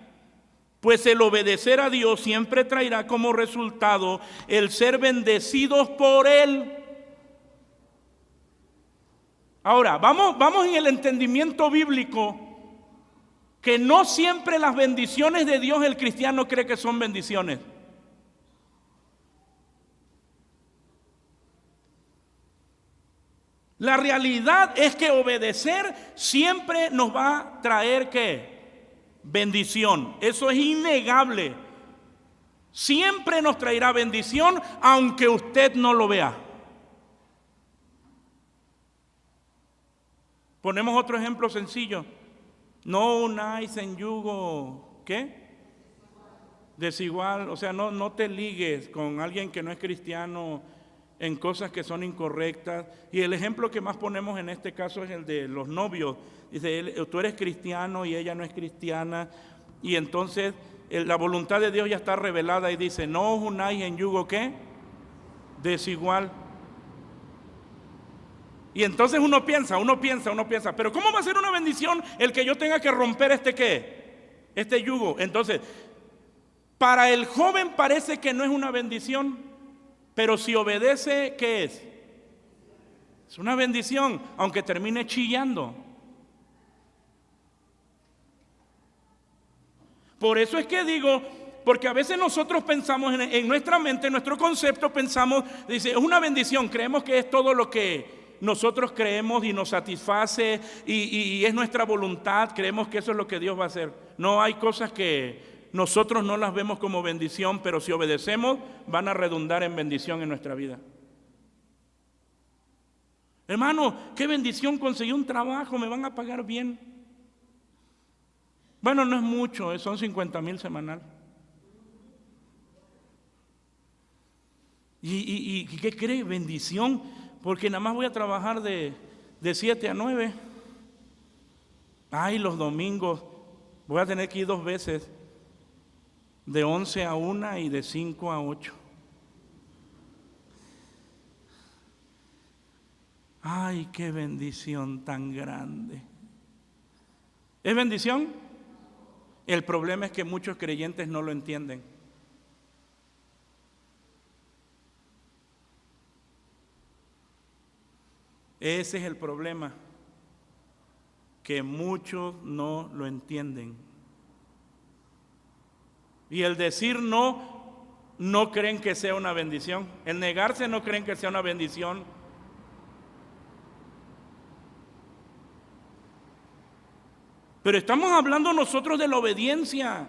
pues el obedecer a Dios siempre traerá como resultado el ser bendecidos por Él. Ahora, vamos en el entendimiento bíblico, que no siempre las bendiciones de Dios el cristiano cree que son bendiciones. La realidad es que obedecer siempre nos va a traer ¿qué? Bendición. Eso es innegable. Siempre nos traerá bendición, aunque usted no lo vea. Ponemos otro ejemplo sencillo. No unáis en yugo, ¿qué? Desigual. O sea, no te ligues con alguien que no es cristiano en cosas que son incorrectas. Y el ejemplo que más ponemos en este caso es el de los novios. Dice, tú eres cristiano y ella no es cristiana, y entonces la voluntad de Dios ya está revelada y dice, no os unáis en yugo, ¿qué? Desigual. Y entonces uno piensa, pero ¿cómo va a ser una bendición el que yo tenga que romper este yugo? Entonces, para el joven parece que no es una bendición, pero si obedece, ¿qué es? Es una bendición, aunque termine chillando. Por eso es que digo, porque a veces nosotros pensamos en nuestra mente, en nuestro concepto, pensamos, dice, es una bendición, creemos que es todo lo que nosotros creemos y nos satisface y es nuestra voluntad, creemos que eso es lo que Dios va a hacer. No, hay cosas que nosotros no las vemos como bendición, pero si obedecemos van a redundar en bendición en nuestra vida. Hermano, qué bendición, conseguí un trabajo, me van a pagar bien. Bueno, no es mucho, son 50,000 semanal. ¿Y qué cree? Bendición, porque nada más voy a trabajar de de 7 a 9. Ay, los domingos voy a tener que ir 2 veces, de 11 a 1 y de 5 a 8. Ay, qué bendición tan grande. ¿Es bendición? El problema es que muchos creyentes no lo entienden. Ese es el problema, que muchos no lo entienden. Y el decir no creen que sea una bendición. El negarse no creen que sea una bendición. Pero estamos hablando nosotros de la obediencia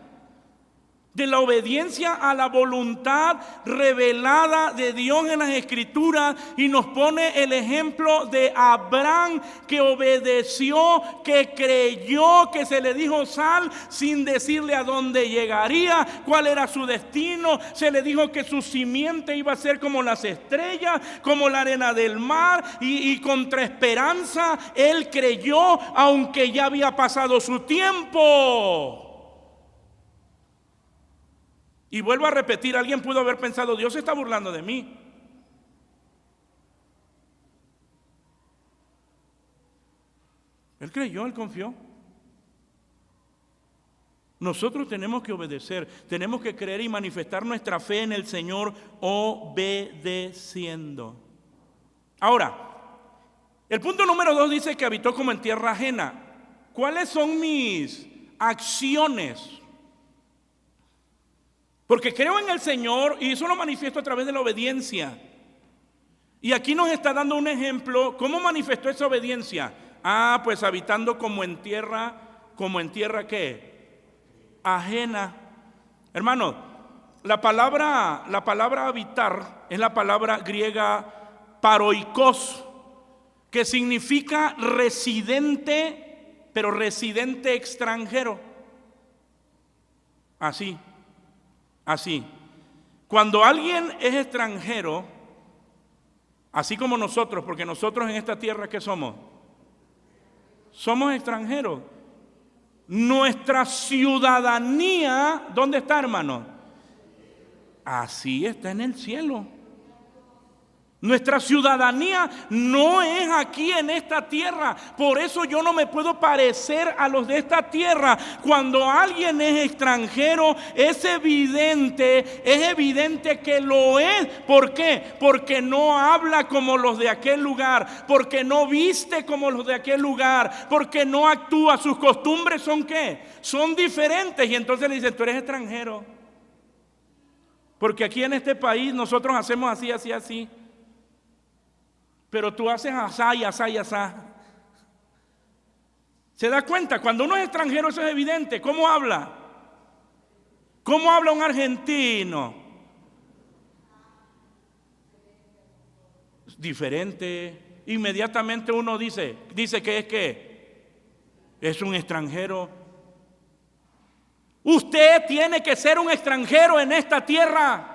a la voluntad revelada de Dios en las Escrituras, y nos pone el ejemplo de Abraham, que obedeció, que creyó, que se le dijo sal sin decirle a dónde llegaría, cuál era su destino. Se le dijo que su simiente iba a ser como las estrellas, como la arena del mar, y contra esperanza él creyó, aunque ya había pasado su tiempo. Y vuelvo a repetir, alguien pudo haber pensado, Dios se está burlando de mí. Él creyó, él confió. Nosotros tenemos que obedecer, tenemos que creer y manifestar nuestra fe en el Señor obedeciendo. Ahora, el punto número 2 dice que habitó como en tierra ajena. ¿Cuáles son mis acciones? Porque creo en el Señor y eso lo manifiesto a través de la obediencia. Y aquí nos está dando un ejemplo. ¿Cómo manifestó esa obediencia? Pues habitando como en tierra ¿qué? Ajena. Hermano, la palabra habitar es la palabra griega paroikos, que significa residente, pero residente extranjero. Así. Cuando alguien es extranjero, así como nosotros, porque nosotros en esta tierra, ¿qué somos? Somos extranjeros. Nuestra ciudadanía, ¿dónde está, hermano? Así está en el cielo. Nuestra ciudadanía no es aquí en esta tierra. Por eso yo no me puedo parecer a los de esta tierra. Cuando alguien es extranjero, es evidente que lo es. ¿Por qué? Porque no habla como los de aquel lugar, porque no viste como los de aquel lugar, porque no actúa. Sus costumbres son ¿qué? Son diferentes. Y entonces le dicen, tú eres extranjero. Porque aquí en este país nosotros hacemos así. Pero tú haces asá y asá y asá. ¿Se da cuenta? Cuando uno es extranjero eso es evidente. ¿Cómo habla? ¿Cómo habla un argentino? Diferente. Inmediatamente uno dice que es un extranjero. Usted tiene que ser un extranjero en esta tierra.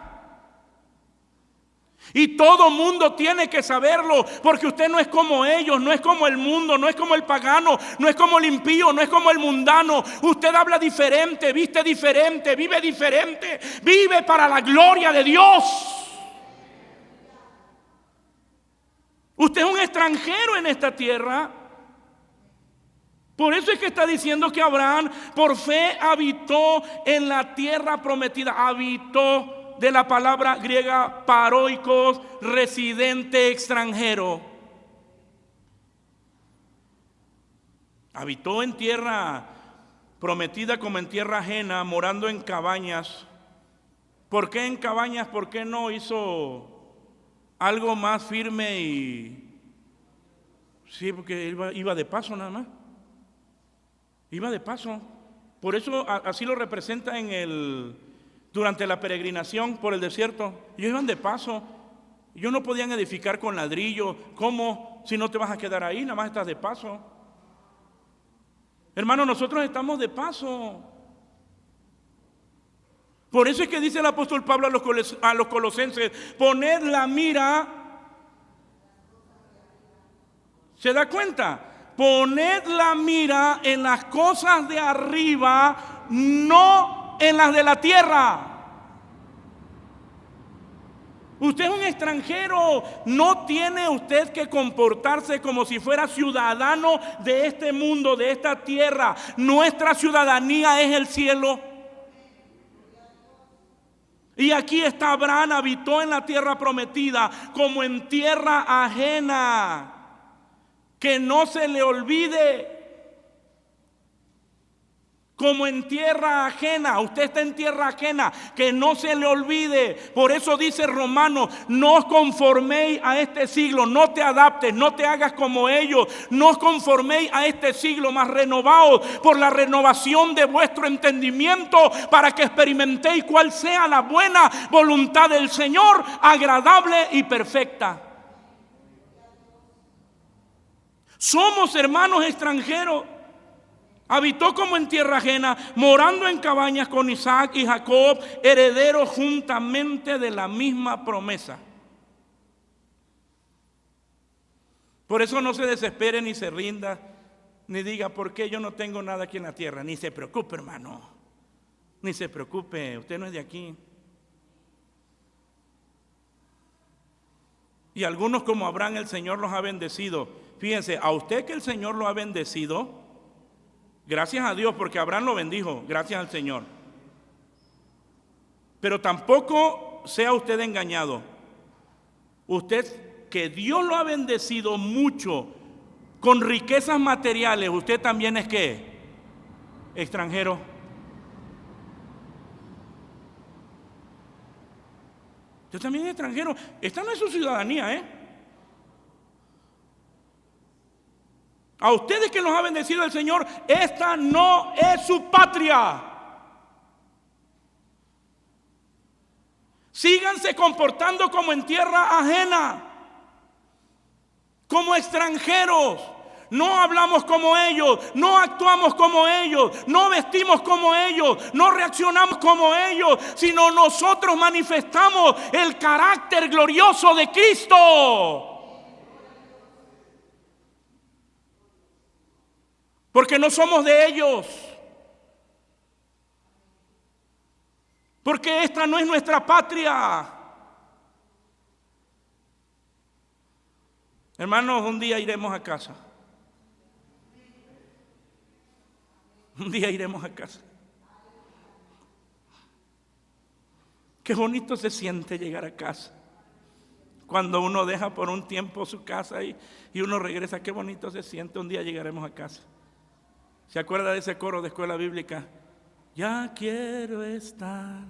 Y todo mundo tiene que saberlo, porque usted no es como ellos, no es como el mundo, no es como el pagano, no es como el impío, no es como el mundano. Usted habla diferente, viste diferente, vive para la gloria de Dios. Usted es un extranjero en esta tierra. Por eso es que está diciendo que Abraham por fe habitó en la tierra prometida. Habitó, de la palabra griega paroikos, residente extranjero. Habitó en tierra prometida como en tierra ajena, morando en cabañas. ¿Por qué en cabañas? ¿Por qué no hizo algo más firme? Sí, porque iba de paso nada más. Iba de paso. Por eso así lo representa durante la peregrinación por el desierto. Ellos iban de paso. Ellos no podían edificar con ladrillo. ¿Cómo? Si no te vas a quedar ahí, nada más estás de paso. Hermano, nosotros estamos de paso. Por eso es que dice el apóstol Pablo a los colosenses: poned la mira ¿Se da cuenta? Poned la mira en las cosas de arriba, no en las de la tierra. Usted es un extranjero, no tiene usted que comportarse como si fuera ciudadano de este mundo, de esta tierra. Nuestra ciudadanía es el cielo. Y aquí está Abraham, habitó en la tierra prometida como en tierra ajena. Que no se le olvide. Como en tierra ajena, usted está en tierra ajena, que no se le olvide. Por eso dice Romanos, no os conforméis a este siglo, no te adaptes, no te hagas como ellos, no os conforméis a este siglo, mas renovaos por la renovación de vuestro entendimiento, para que experimentéis cuál sea la buena voluntad del Señor, agradable y perfecta. Somos hermanos extranjeros. Habitó como en tierra ajena, morando en cabañas con Isaac y Jacob, herederos juntamente de la misma promesa. Por eso no se desespere ni se rinda, ni diga, ¿por qué yo no tengo nada aquí en la tierra? Ni se preocupe, hermano. Ni se preocupe, usted no es de aquí. Y algunos, como Abraham, el Señor los ha bendecido. Fíjense, a usted que el Señor lo ha bendecido, gracias a Dios, porque Abraham lo bendijo, gracias al Señor. Pero tampoco sea usted engañado. Usted, que Dios lo ha bendecido mucho con riquezas materiales, usted también es ¿qué? Extranjero. Usted también es extranjero. Esta no es su ciudadanía, ¿eh? A ustedes que los ha bendecido el Señor, esta no es su patria. Síganse comportando como en tierra ajena, como extranjeros. No hablamos como ellos, no actuamos como ellos, no vestimos como ellos, no reaccionamos como ellos, sino nosotros manifestamos el carácter glorioso de Cristo. Porque no somos de ellos. Porque esta no es nuestra patria. Hermanos, un día iremos a casa. Un día iremos a casa. Qué bonito se siente llegar a casa. Cuando uno deja por un tiempo su casa y uno regresa, qué bonito se siente. Un día llegaremos a casa. ¿Se acuerda de ese coro de escuela bíblica? Ya quiero estar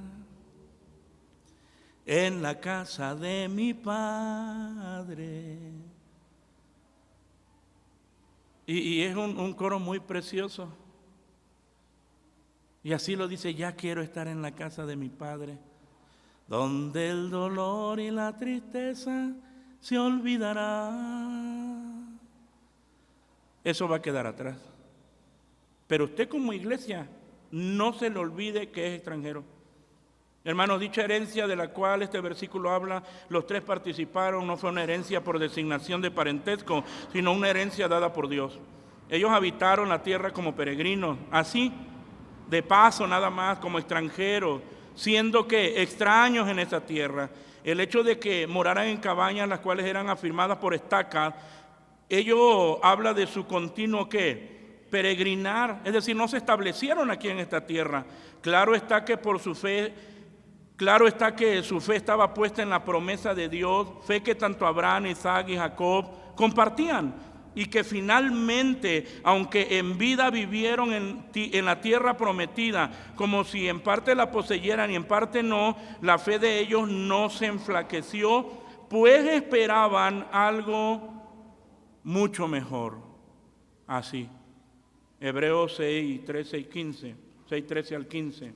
en la casa de mi Padre. Y es un coro muy precioso. Y así lo dice, ya quiero estar en la casa de mi Padre, donde el dolor y la tristeza se olvidará. Eso va a quedar atrás. Pero usted como iglesia, no se le olvide que es extranjero. Hermanos, dicha herencia de la cual este versículo habla, los tres participaron, no fue una herencia por designación de parentesco, sino una herencia dada por Dios. Ellos habitaron la tierra como peregrinos, así, de paso nada más, como extranjeros, siendo que extraños en esa tierra. El hecho de que moraran en cabañas, las cuales eran afirmadas por estacas, ello habla de su continuo ¿qué? Peregrinar, es decir, no se establecieron aquí en esta tierra. Claro está que su fe estaba puesta en la promesa de Dios, fe que tanto Abraham, Isaac y Jacob compartían, y que finalmente, aunque en vida vivieron en la tierra prometida, como si en parte la poseyeran y en parte no, la fe de ellos no se enflaqueció, pues esperaban algo mucho mejor. Así. Hebreos 6, 13 y 15, 6, 13 al 15,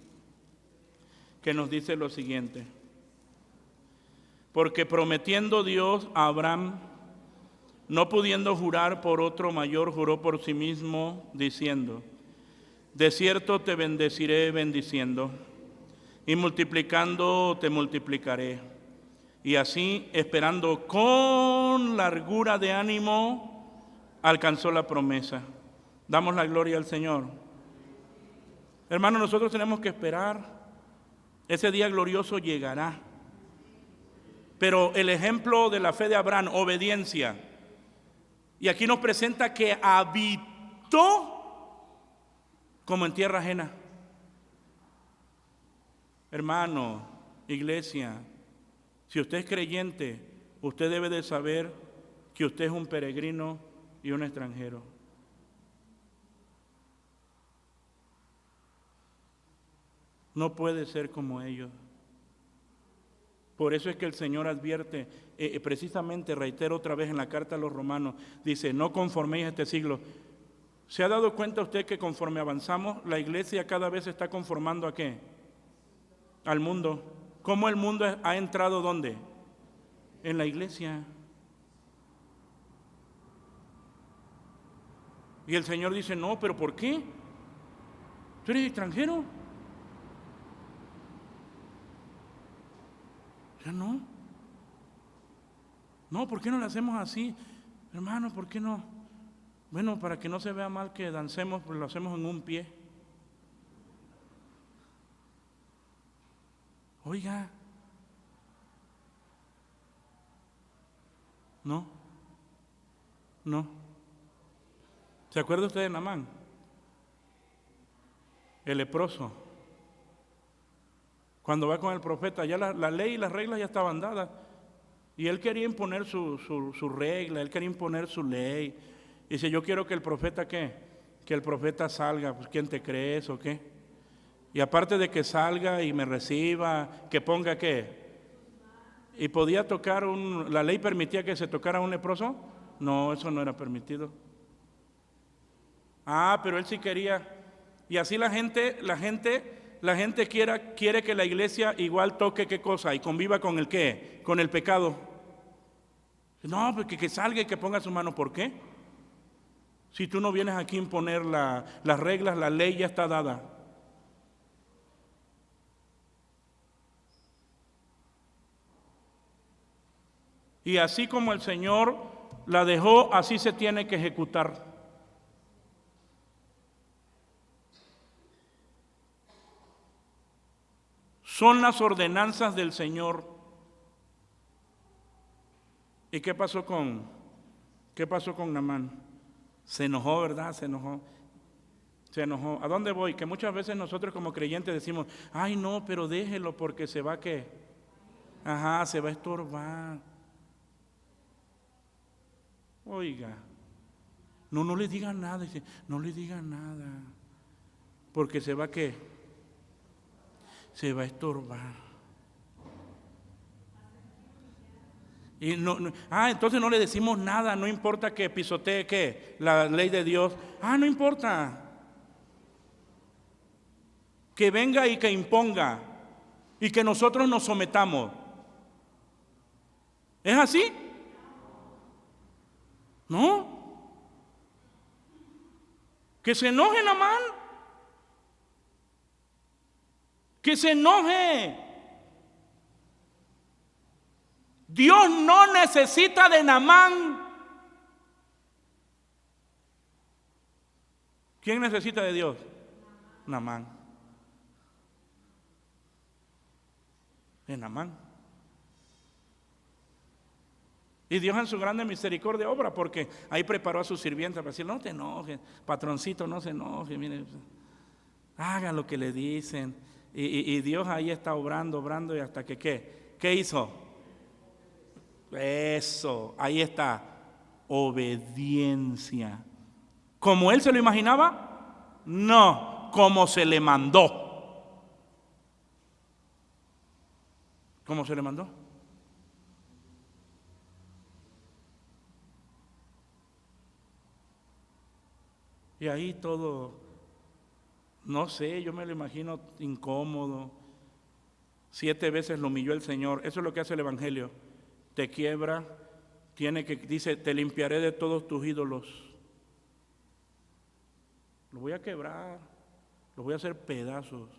que nos dice lo siguiente. Porque prometiendo Dios a Abraham, no pudiendo jurar por otro mayor, juró por sí mismo, diciendo, de cierto te bendeciré bendiciendo, y multiplicando te multiplicaré. Y así, esperando con largura de ánimo alcanzó la promesa. Damos la gloria al Señor. Hermanos, nosotros tenemos que esperar. Ese día glorioso llegará. Pero el ejemplo de la fe de Abraham, obediencia. Y aquí nos presenta que habitó como en tierra ajena. Hermano, iglesia, si usted es creyente, usted debe de saber que usted es un peregrino y un extranjero. No puede ser como ellos. Por eso es que el Señor advierte, precisamente reitero otra vez en la carta a los romanos, dice, no conforméis a este siglo. ¿Se ha dado cuenta usted que conforme avanzamos, la iglesia cada vez se está conformando a qué? Al mundo. ¿Cómo el mundo ha entrado dónde? En la iglesia. Y el Señor dice, no, pero ¿por qué? ¿Tú eres extranjero? Ya no. No, ¿por qué no lo hacemos así? Hermano, ¿por qué no? Bueno, para que no se vea mal que dancemos, pues lo hacemos en un pie. Oiga. No. ¿Se acuerda usted de Naamán? El leproso. Cuando va con el profeta, ya la ley y las reglas ya estaban dadas. Y él quería imponer su regla, él quería imponer su ley. Y dice, yo quiero que el profeta, ¿qué? Que el profeta salga. Pues, ¿quién te crees o qué? Y aparte de que salga y me reciba, que ponga ¿qué? ¿Y podía tocar la ley permitía que se tocara un leproso? No, eso no era permitido. Ah, pero él sí quería. Y así la gente quiere que la iglesia igual toque ¿qué cosa? Y conviva con el ¿qué? Con el pecado. No, pues que salga y que ponga su mano. ¿Por qué? Si tú no vienes aquí a imponer las reglas, la ley ya está dada. Y así como el Señor la dejó, así se tiene que ejecutar. Son las ordenanzas del Señor. ¿Y qué pasó con Naamán? Se enojó, ¿verdad? Se enojó. ¿A dónde voy? Que muchas veces nosotros como creyentes decimos, ay no, pero déjelo porque se va ¿qué? Ajá, se va a estorbar. Oiga, no le diga nada, dice, no le diga nada, porque se va ¿qué? Se va a estorbar. Y entonces no le decimos nada, no importa que pisotee ¿qué? La ley de Dios. No importa. Que venga y que imponga y que nosotros nos sometamos. ¿Es así? ¿No? Que se enoje Naamán. Que se enoje. Dios no necesita de Naamán. ¿Quién necesita de Dios? Naamán. De Naamán. Y Dios en su grande misericordia obra, porque ahí preparó a su sirvienta para decir, no te enojes, patroncito, no se enoje, mire, haga lo que le dicen. Y Dios ahí está obrando y hasta que ¿qué hizo? Eso, ahí está, obediencia. ¿Como él se lo imaginaba? No, como se le mandó. ¿Cómo se le mandó? Y ahí todo, no sé, yo me lo imagino incómodo. 7 veces lo humilló el Señor. Eso es lo que hace el Evangelio. Te quiebra, dice, te limpiaré de todos tus ídolos. Lo voy a quebrar, lo voy a hacer pedazos.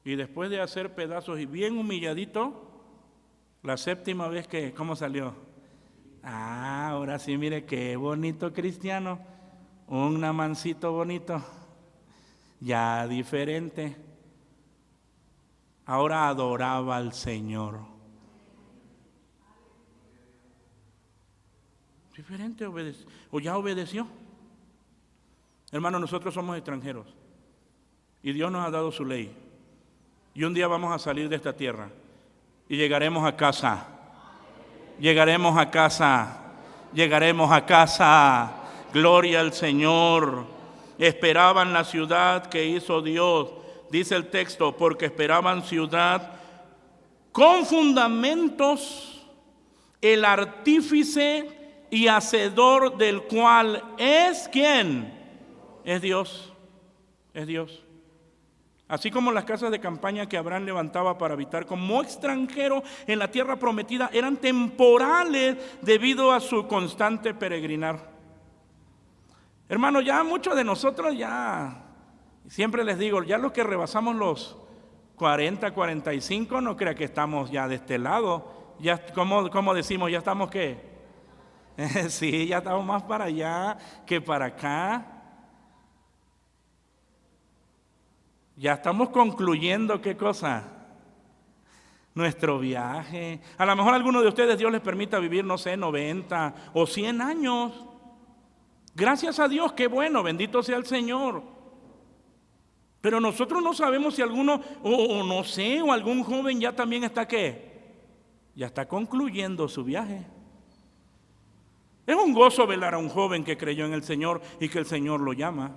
Y después de hacer pedazos y bien humilladito, la 7ª vez que, ¿cómo salió? Ahora sí, mire qué bonito cristiano, un amancito bonito, ya diferente. Ahora adoraba al Señor. Diferente, o ya obedeció. Hermano, nosotros somos extranjeros y Dios nos ha dado su ley. Y un día vamos a salir de esta tierra y llegaremos a casa. Llegaremos a casa. Llegaremos a casa. Gloria al Señor. Esperaban la ciudad que hizo Dios. Dice el texto, porque esperaban ciudad con fundamentos, el artífice y hacedor del cual es ¿quién? Es Dios. Es Dios. Así como las casas de campaña que Abraham levantaba para habitar como extranjero en la tierra prometida eran temporales debido a su constante peregrinar. Hermano, ya muchos de nosotros ya, siempre les digo, ya los que rebasamos los 40, 45, no crea que estamos ya de este lado. Ya, ¿cómo decimos? ¿Ya estamos qué? Sí, ya estamos más para allá que para acá. Ya estamos concluyendo, ¿qué cosa? Nuestro viaje. A lo mejor a alguno de ustedes Dios les permita vivir, no sé, 90 o 100 años. Gracias a Dios, qué bueno, bendito sea el Señor. Pero nosotros no sabemos si alguno, o no sé, o algún joven ya también está ¿qué? Ya está concluyendo su viaje. Es un gozo velar a un joven que creyó en el Señor y que el Señor lo llama.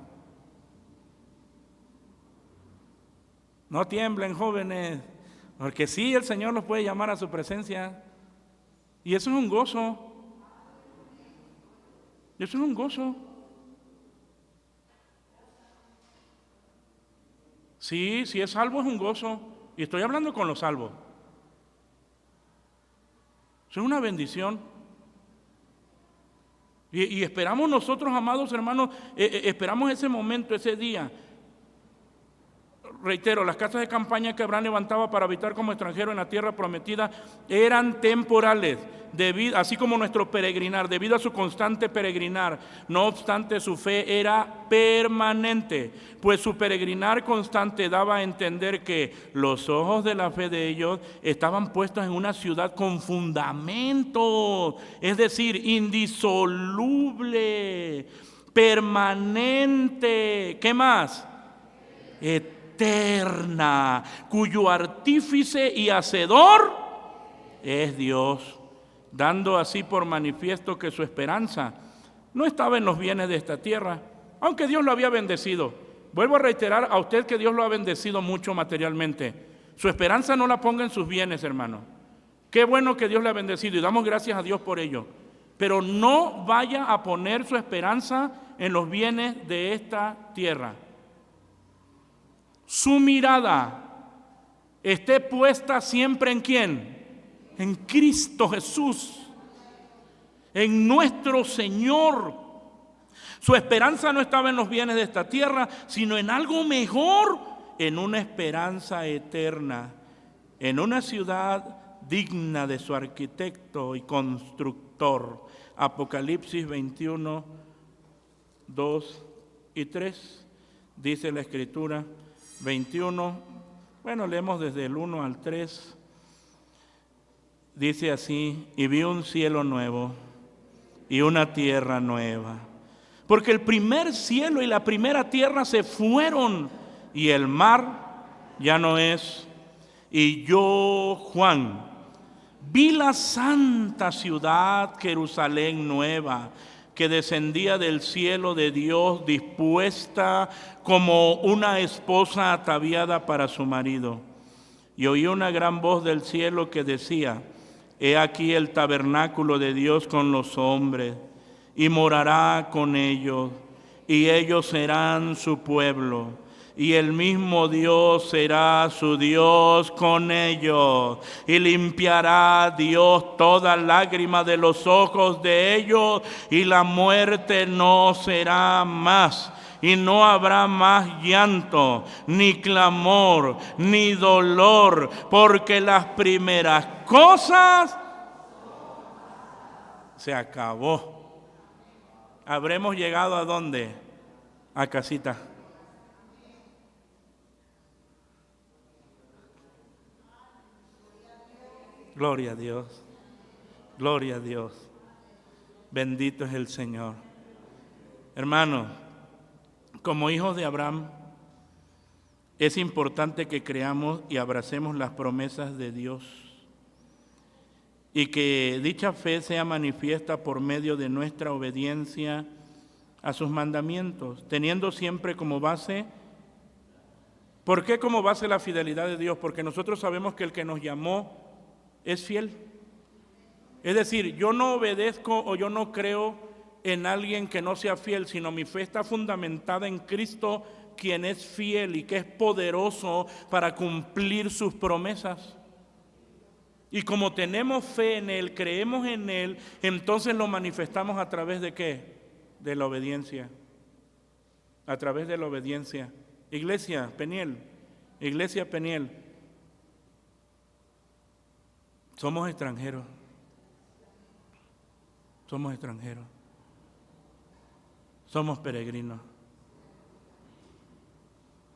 No tiemblen, jóvenes, porque sí, el Señor los puede llamar a su presencia. Y eso es un gozo. Eso es un gozo. Sí, si es salvo es un gozo. Y estoy hablando con los salvos. Eso es una bendición. Y esperamos nosotros, amados hermanos, esperamos ese momento, ese día. Reitero, las casas de campaña que Abraham levantaba para habitar como extranjero en la tierra prometida eran temporales, así como nuestro peregrinar, debido a su constante peregrinar. No obstante, su fe era permanente, pues su peregrinar constante daba a entender que los ojos de la fe de ellos estaban puestos en una ciudad con fundamentos, es decir, indisoluble, permanente. ¿Qué más? Eterna, cuyo artífice y hacedor es Dios, dando así por manifiesto que su esperanza no estaba en los bienes de esta tierra, aunque Dios lo había bendecido. Vuelvo a reiterar a usted que Dios lo ha bendecido mucho materialmente. Su esperanza no la ponga en sus bienes, hermano. Qué bueno que Dios le ha bendecido y damos gracias a Dios por ello. Pero no vaya a poner su esperanza en los bienes de esta tierra. Su mirada esté puesta siempre ¿en quién? En Cristo Jesús, en nuestro Señor. Su esperanza no estaba en los bienes de esta tierra, sino en algo mejor, en una esperanza eterna, en una ciudad digna de su arquitecto y constructor. Apocalipsis 21, 2 y 3, dice la Escritura. 21, bueno, leemos desde el 1 al 3, dice así: y vi un cielo nuevo y una tierra nueva, porque el primer cielo y la primera tierra se fueron y el mar ya no es. Y yo, Juan, vi la santa ciudad Jerusalén nueva, que descendía del cielo de Dios, dispuesta como una esposa ataviada para su marido. Y oí una gran voz del cielo que decía: he aquí el tabernáculo de Dios con los hombres, y morará con ellos, y ellos serán su pueblo. Y el mismo Dios será su Dios con ellos, y limpiará Dios toda lágrima de los ojos de ellos, y la muerte no será más, y no habrá más llanto, ni clamor, ni dolor, porque las primeras cosas Se acabó. ¿Habremos llegado a dónde? A casita. Gloria a Dios. Gloria a Dios. Bendito es el Señor. Hermano, como hijos de Abraham, es importante que creamos y abracemos las promesas de Dios y que dicha fe sea manifiesta por medio de nuestra obediencia a sus mandamientos, teniendo siempre como base. ¿Por qué como base la fidelidad de Dios? Porque nosotros sabemos que el que nos llamó es fiel. Es decir, yo no obedezco o yo no creo en alguien que no sea fiel, sino mi fe está fundamentada en Cristo, quien es fiel y que es poderoso para cumplir sus promesas. Y como tenemos fe en Él, creemos en Él, entonces lo manifestamos a través de ¿qué? De la obediencia. A través de la obediencia. Iglesia Peniel, somos extranjeros. Somos extranjeros. Somos peregrinos.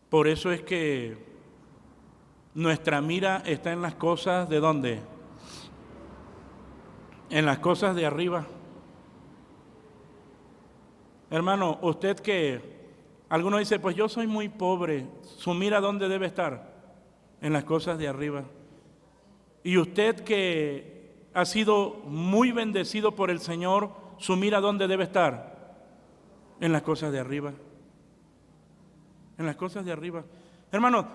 Por eso es que nuestra mira está en las cosas ¿de dónde? En las cosas de arriba. Hermano, usted que alguno dice, pues yo soy muy pobre, su mira ¿dónde debe estar? En las cosas de arriba. Y usted que ha sido muy bendecido por el Señor, su mira ¿dónde debe estar? En las cosas de arriba. En las cosas de arriba. Hermano,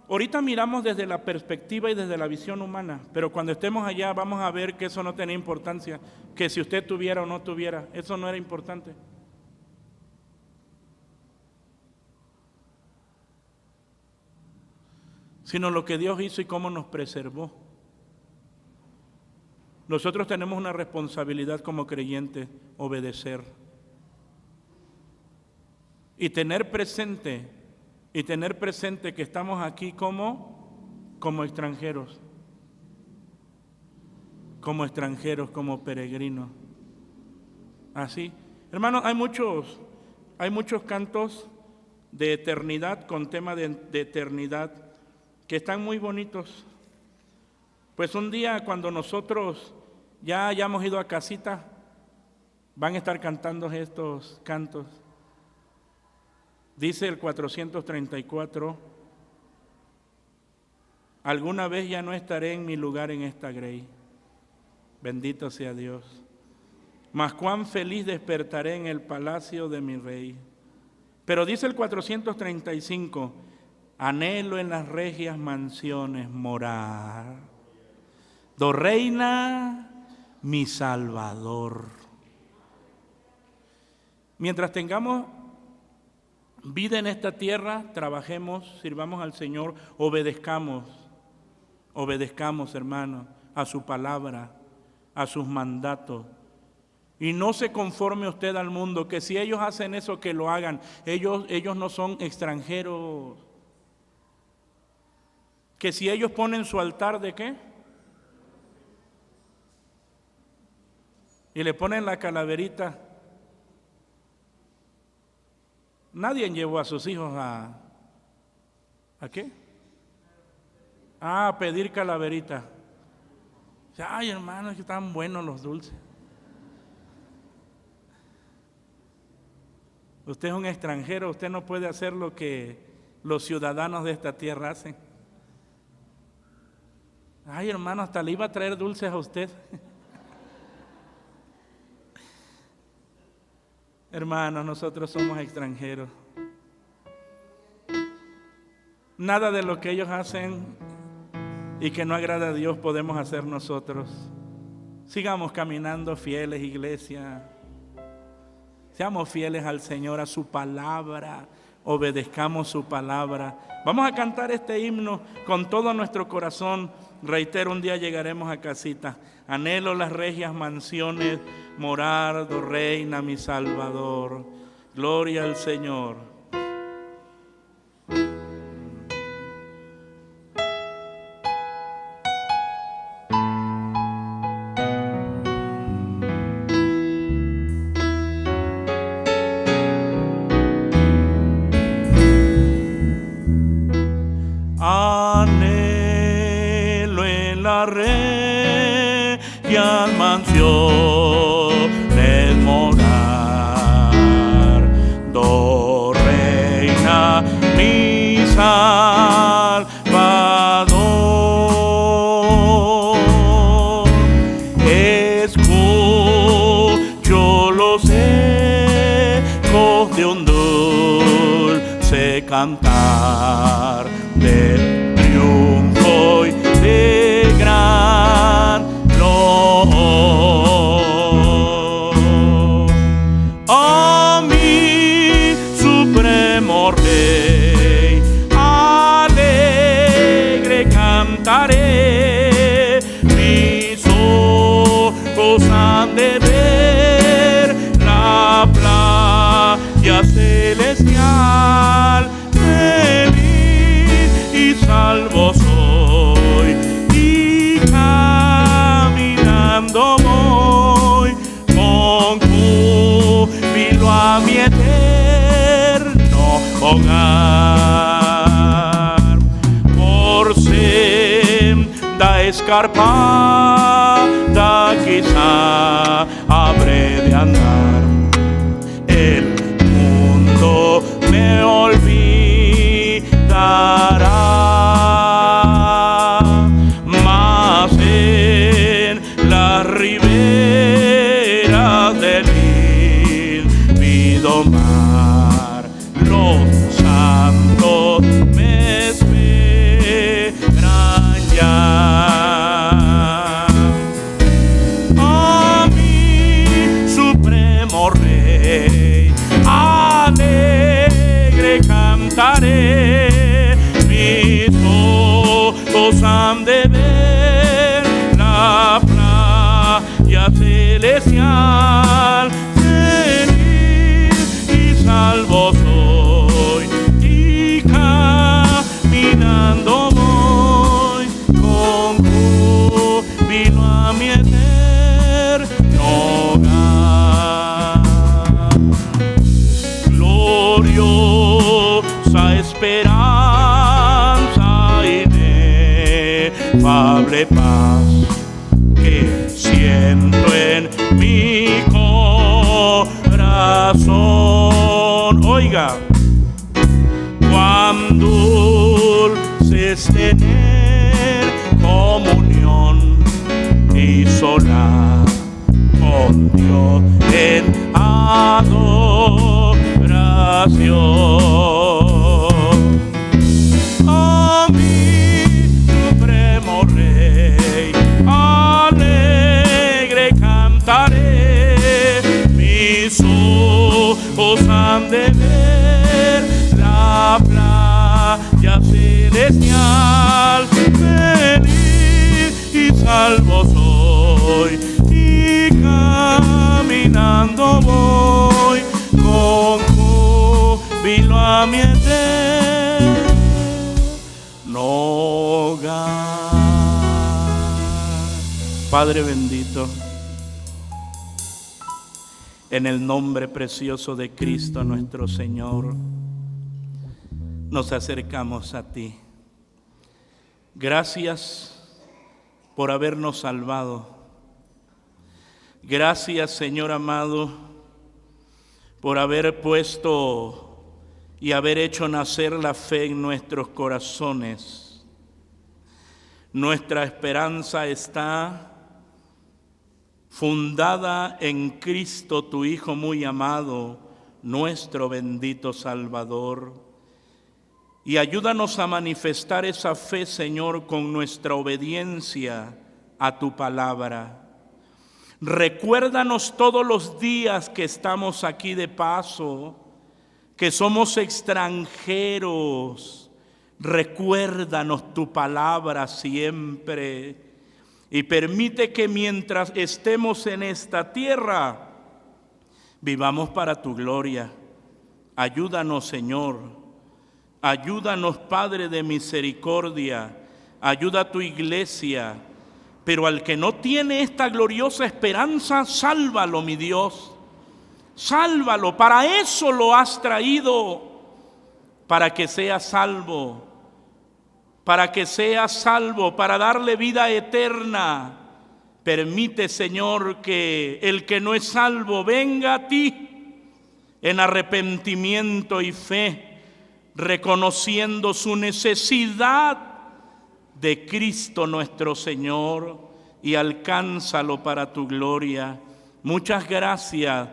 ahorita miramos desde la perspectiva y desde la visión humana, pero cuando estemos allá vamos a ver que eso no tenía importancia, que si usted tuviera o no tuviera, eso no era importante. Sino lo que Dios hizo y cómo nos preservó. Nosotros tenemos una responsabilidad como creyentes, obedecer. Y tener presente que estamos aquí como extranjeros, como peregrinos. Así. Hermanos, hay muchos cantos de eternidad, con tema de eternidad, que están muy bonitos. Pues un día cuando nosotros ya hayamos ido a casita, van a estar cantando estos cantos. Dice el 434, alguna vez ya no estaré en mi lugar en esta grey. Bendito sea Dios. Mas cuán feliz despertaré en el palacio de mi rey. Pero dice el 435, anhelo en las regias mansiones morar, do reina mi Salvador. Mientras tengamos vida en esta tierra, trabajemos, sirvamos al Señor, obedezcamos, hermanos, a su palabra, a sus mandatos. Y no se conforme usted al mundo, que si ellos hacen eso, que lo hagan. Ellos no son extranjeros. Que si ellos ponen su altar, ¿de qué? Y le ponen la calaverita. Nadie llevó a sus hijos ¿a qué? A pedir calaverita. Ay, hermano, es que están buenos los dulces. Usted es un extranjero, usted no puede hacer lo que los ciudadanos de esta tierra hacen. Ay, hermano, hasta le iba a traer dulces a usted. Hermanos, nosotros somos extranjeros. Nada de lo que ellos hacen y que no agrada a Dios podemos hacer nosotros. Sigamos caminando fieles, iglesia. Seamos fieles al Señor, a su palabra. Obedezcamos su palabra. Vamos a cantar este himno con todo nuestro corazón. Reitero, un día llegaremos a casita. Anhelo las regias mansiones, morar, do reina mi Salvador. Gloria al Señor. la regia mansiones morar. Do reina mi Salvador. Escucho los ecos de un dulce cantar de triunfo y de gran glor. Oh, mi supremo Rey, alegre cantaré, mis ojos han de ver la playa celestial. Feliz y salvo soy, y caminando voy con júbilo a mi eterno hogar. Por senda escarpada quizá habré de andar, el mundo me olvidará, mas en las riberas del límpido mar los santos me esperan ya. Oh, mi supremo Rey, alegre cantaré, mis ojos han de ver la playa celestial. Feliz y salvo soy, y caminando voy con júbilo a mi eterno hogar. Gloriosa esperanza, inefable paz que siento en mi corazón. Oiga, cuán dulce es tener comunión y solar con Dios en adoración. Oh, mi supremo Rey, alegre cantaré, mis ojos han de ver la playa celestial. Feliz y salvo soy, y caminando voy con júbilo a mi eterno hogar. Padre bendito, en el nombre precioso de Cristo nuestro Señor, nos acercamos a ti. Gracias por habernos salvado. Gracias, Señor amado, por haber puesto y haber hecho nacer la fe en nuestros corazones. Nuestra esperanza está fundada en Cristo, tu Hijo muy amado, nuestro bendito Salvador. Y ayúdanos a manifestar esa fe, Señor, con nuestra obediencia a tu palabra. Recuérdanos todos los días que estamos aquí de paso, que somos extranjeros. Recuérdanos tu palabra siempre y permite que mientras estemos en esta tierra vivamos para tu gloria. Ayúdanos, Señor. Ayúdanos, Padre de misericordia. Ayuda a tu iglesia. Pero al que no tiene esta gloriosa esperanza, sálvalo, mi Dios. Sálvalo. Para eso lo has traído. Para que sea salvo. para que sea salvo, para darle vida eterna. Permite, Señor, que el que no es salvo venga a ti en arrepentimiento y fe, reconociendo su necesidad de Cristo nuestro Señor, y alcánzalo para tu gloria. Muchas gracias,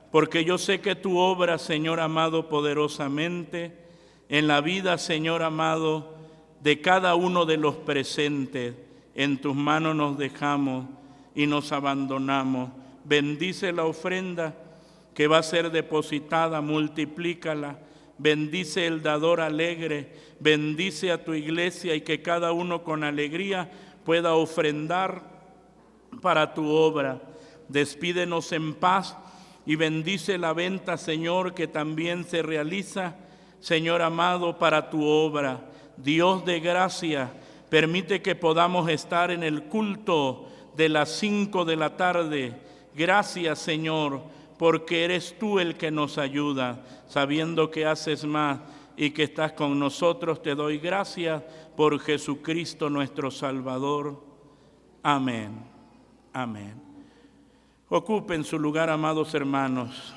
porque yo sé que tu obra, Señor amado, poderosamente en la vida, Señor amado, de cada uno de los presentes, en tus manos nos dejamos y nos abandonamos. Bendice la ofrenda que va a ser depositada, multiplícala. Bendice el dador alegre, bendice a tu iglesia, y que cada uno con alegría pueda ofrendar para tu obra. Despídenos en paz y bendice la venta, Señor, que también se realiza, Señor amado, para tu obra. Dios de gracia, permite que podamos estar en el culto de las 5 de la tarde. Gracias, Señor, porque eres tú el que nos ayuda, sabiendo que haces más y que estás con nosotros. Te doy gracias por Jesucristo nuestro Salvador. Amén. Amén. Ocupen su lugar, amados hermanos.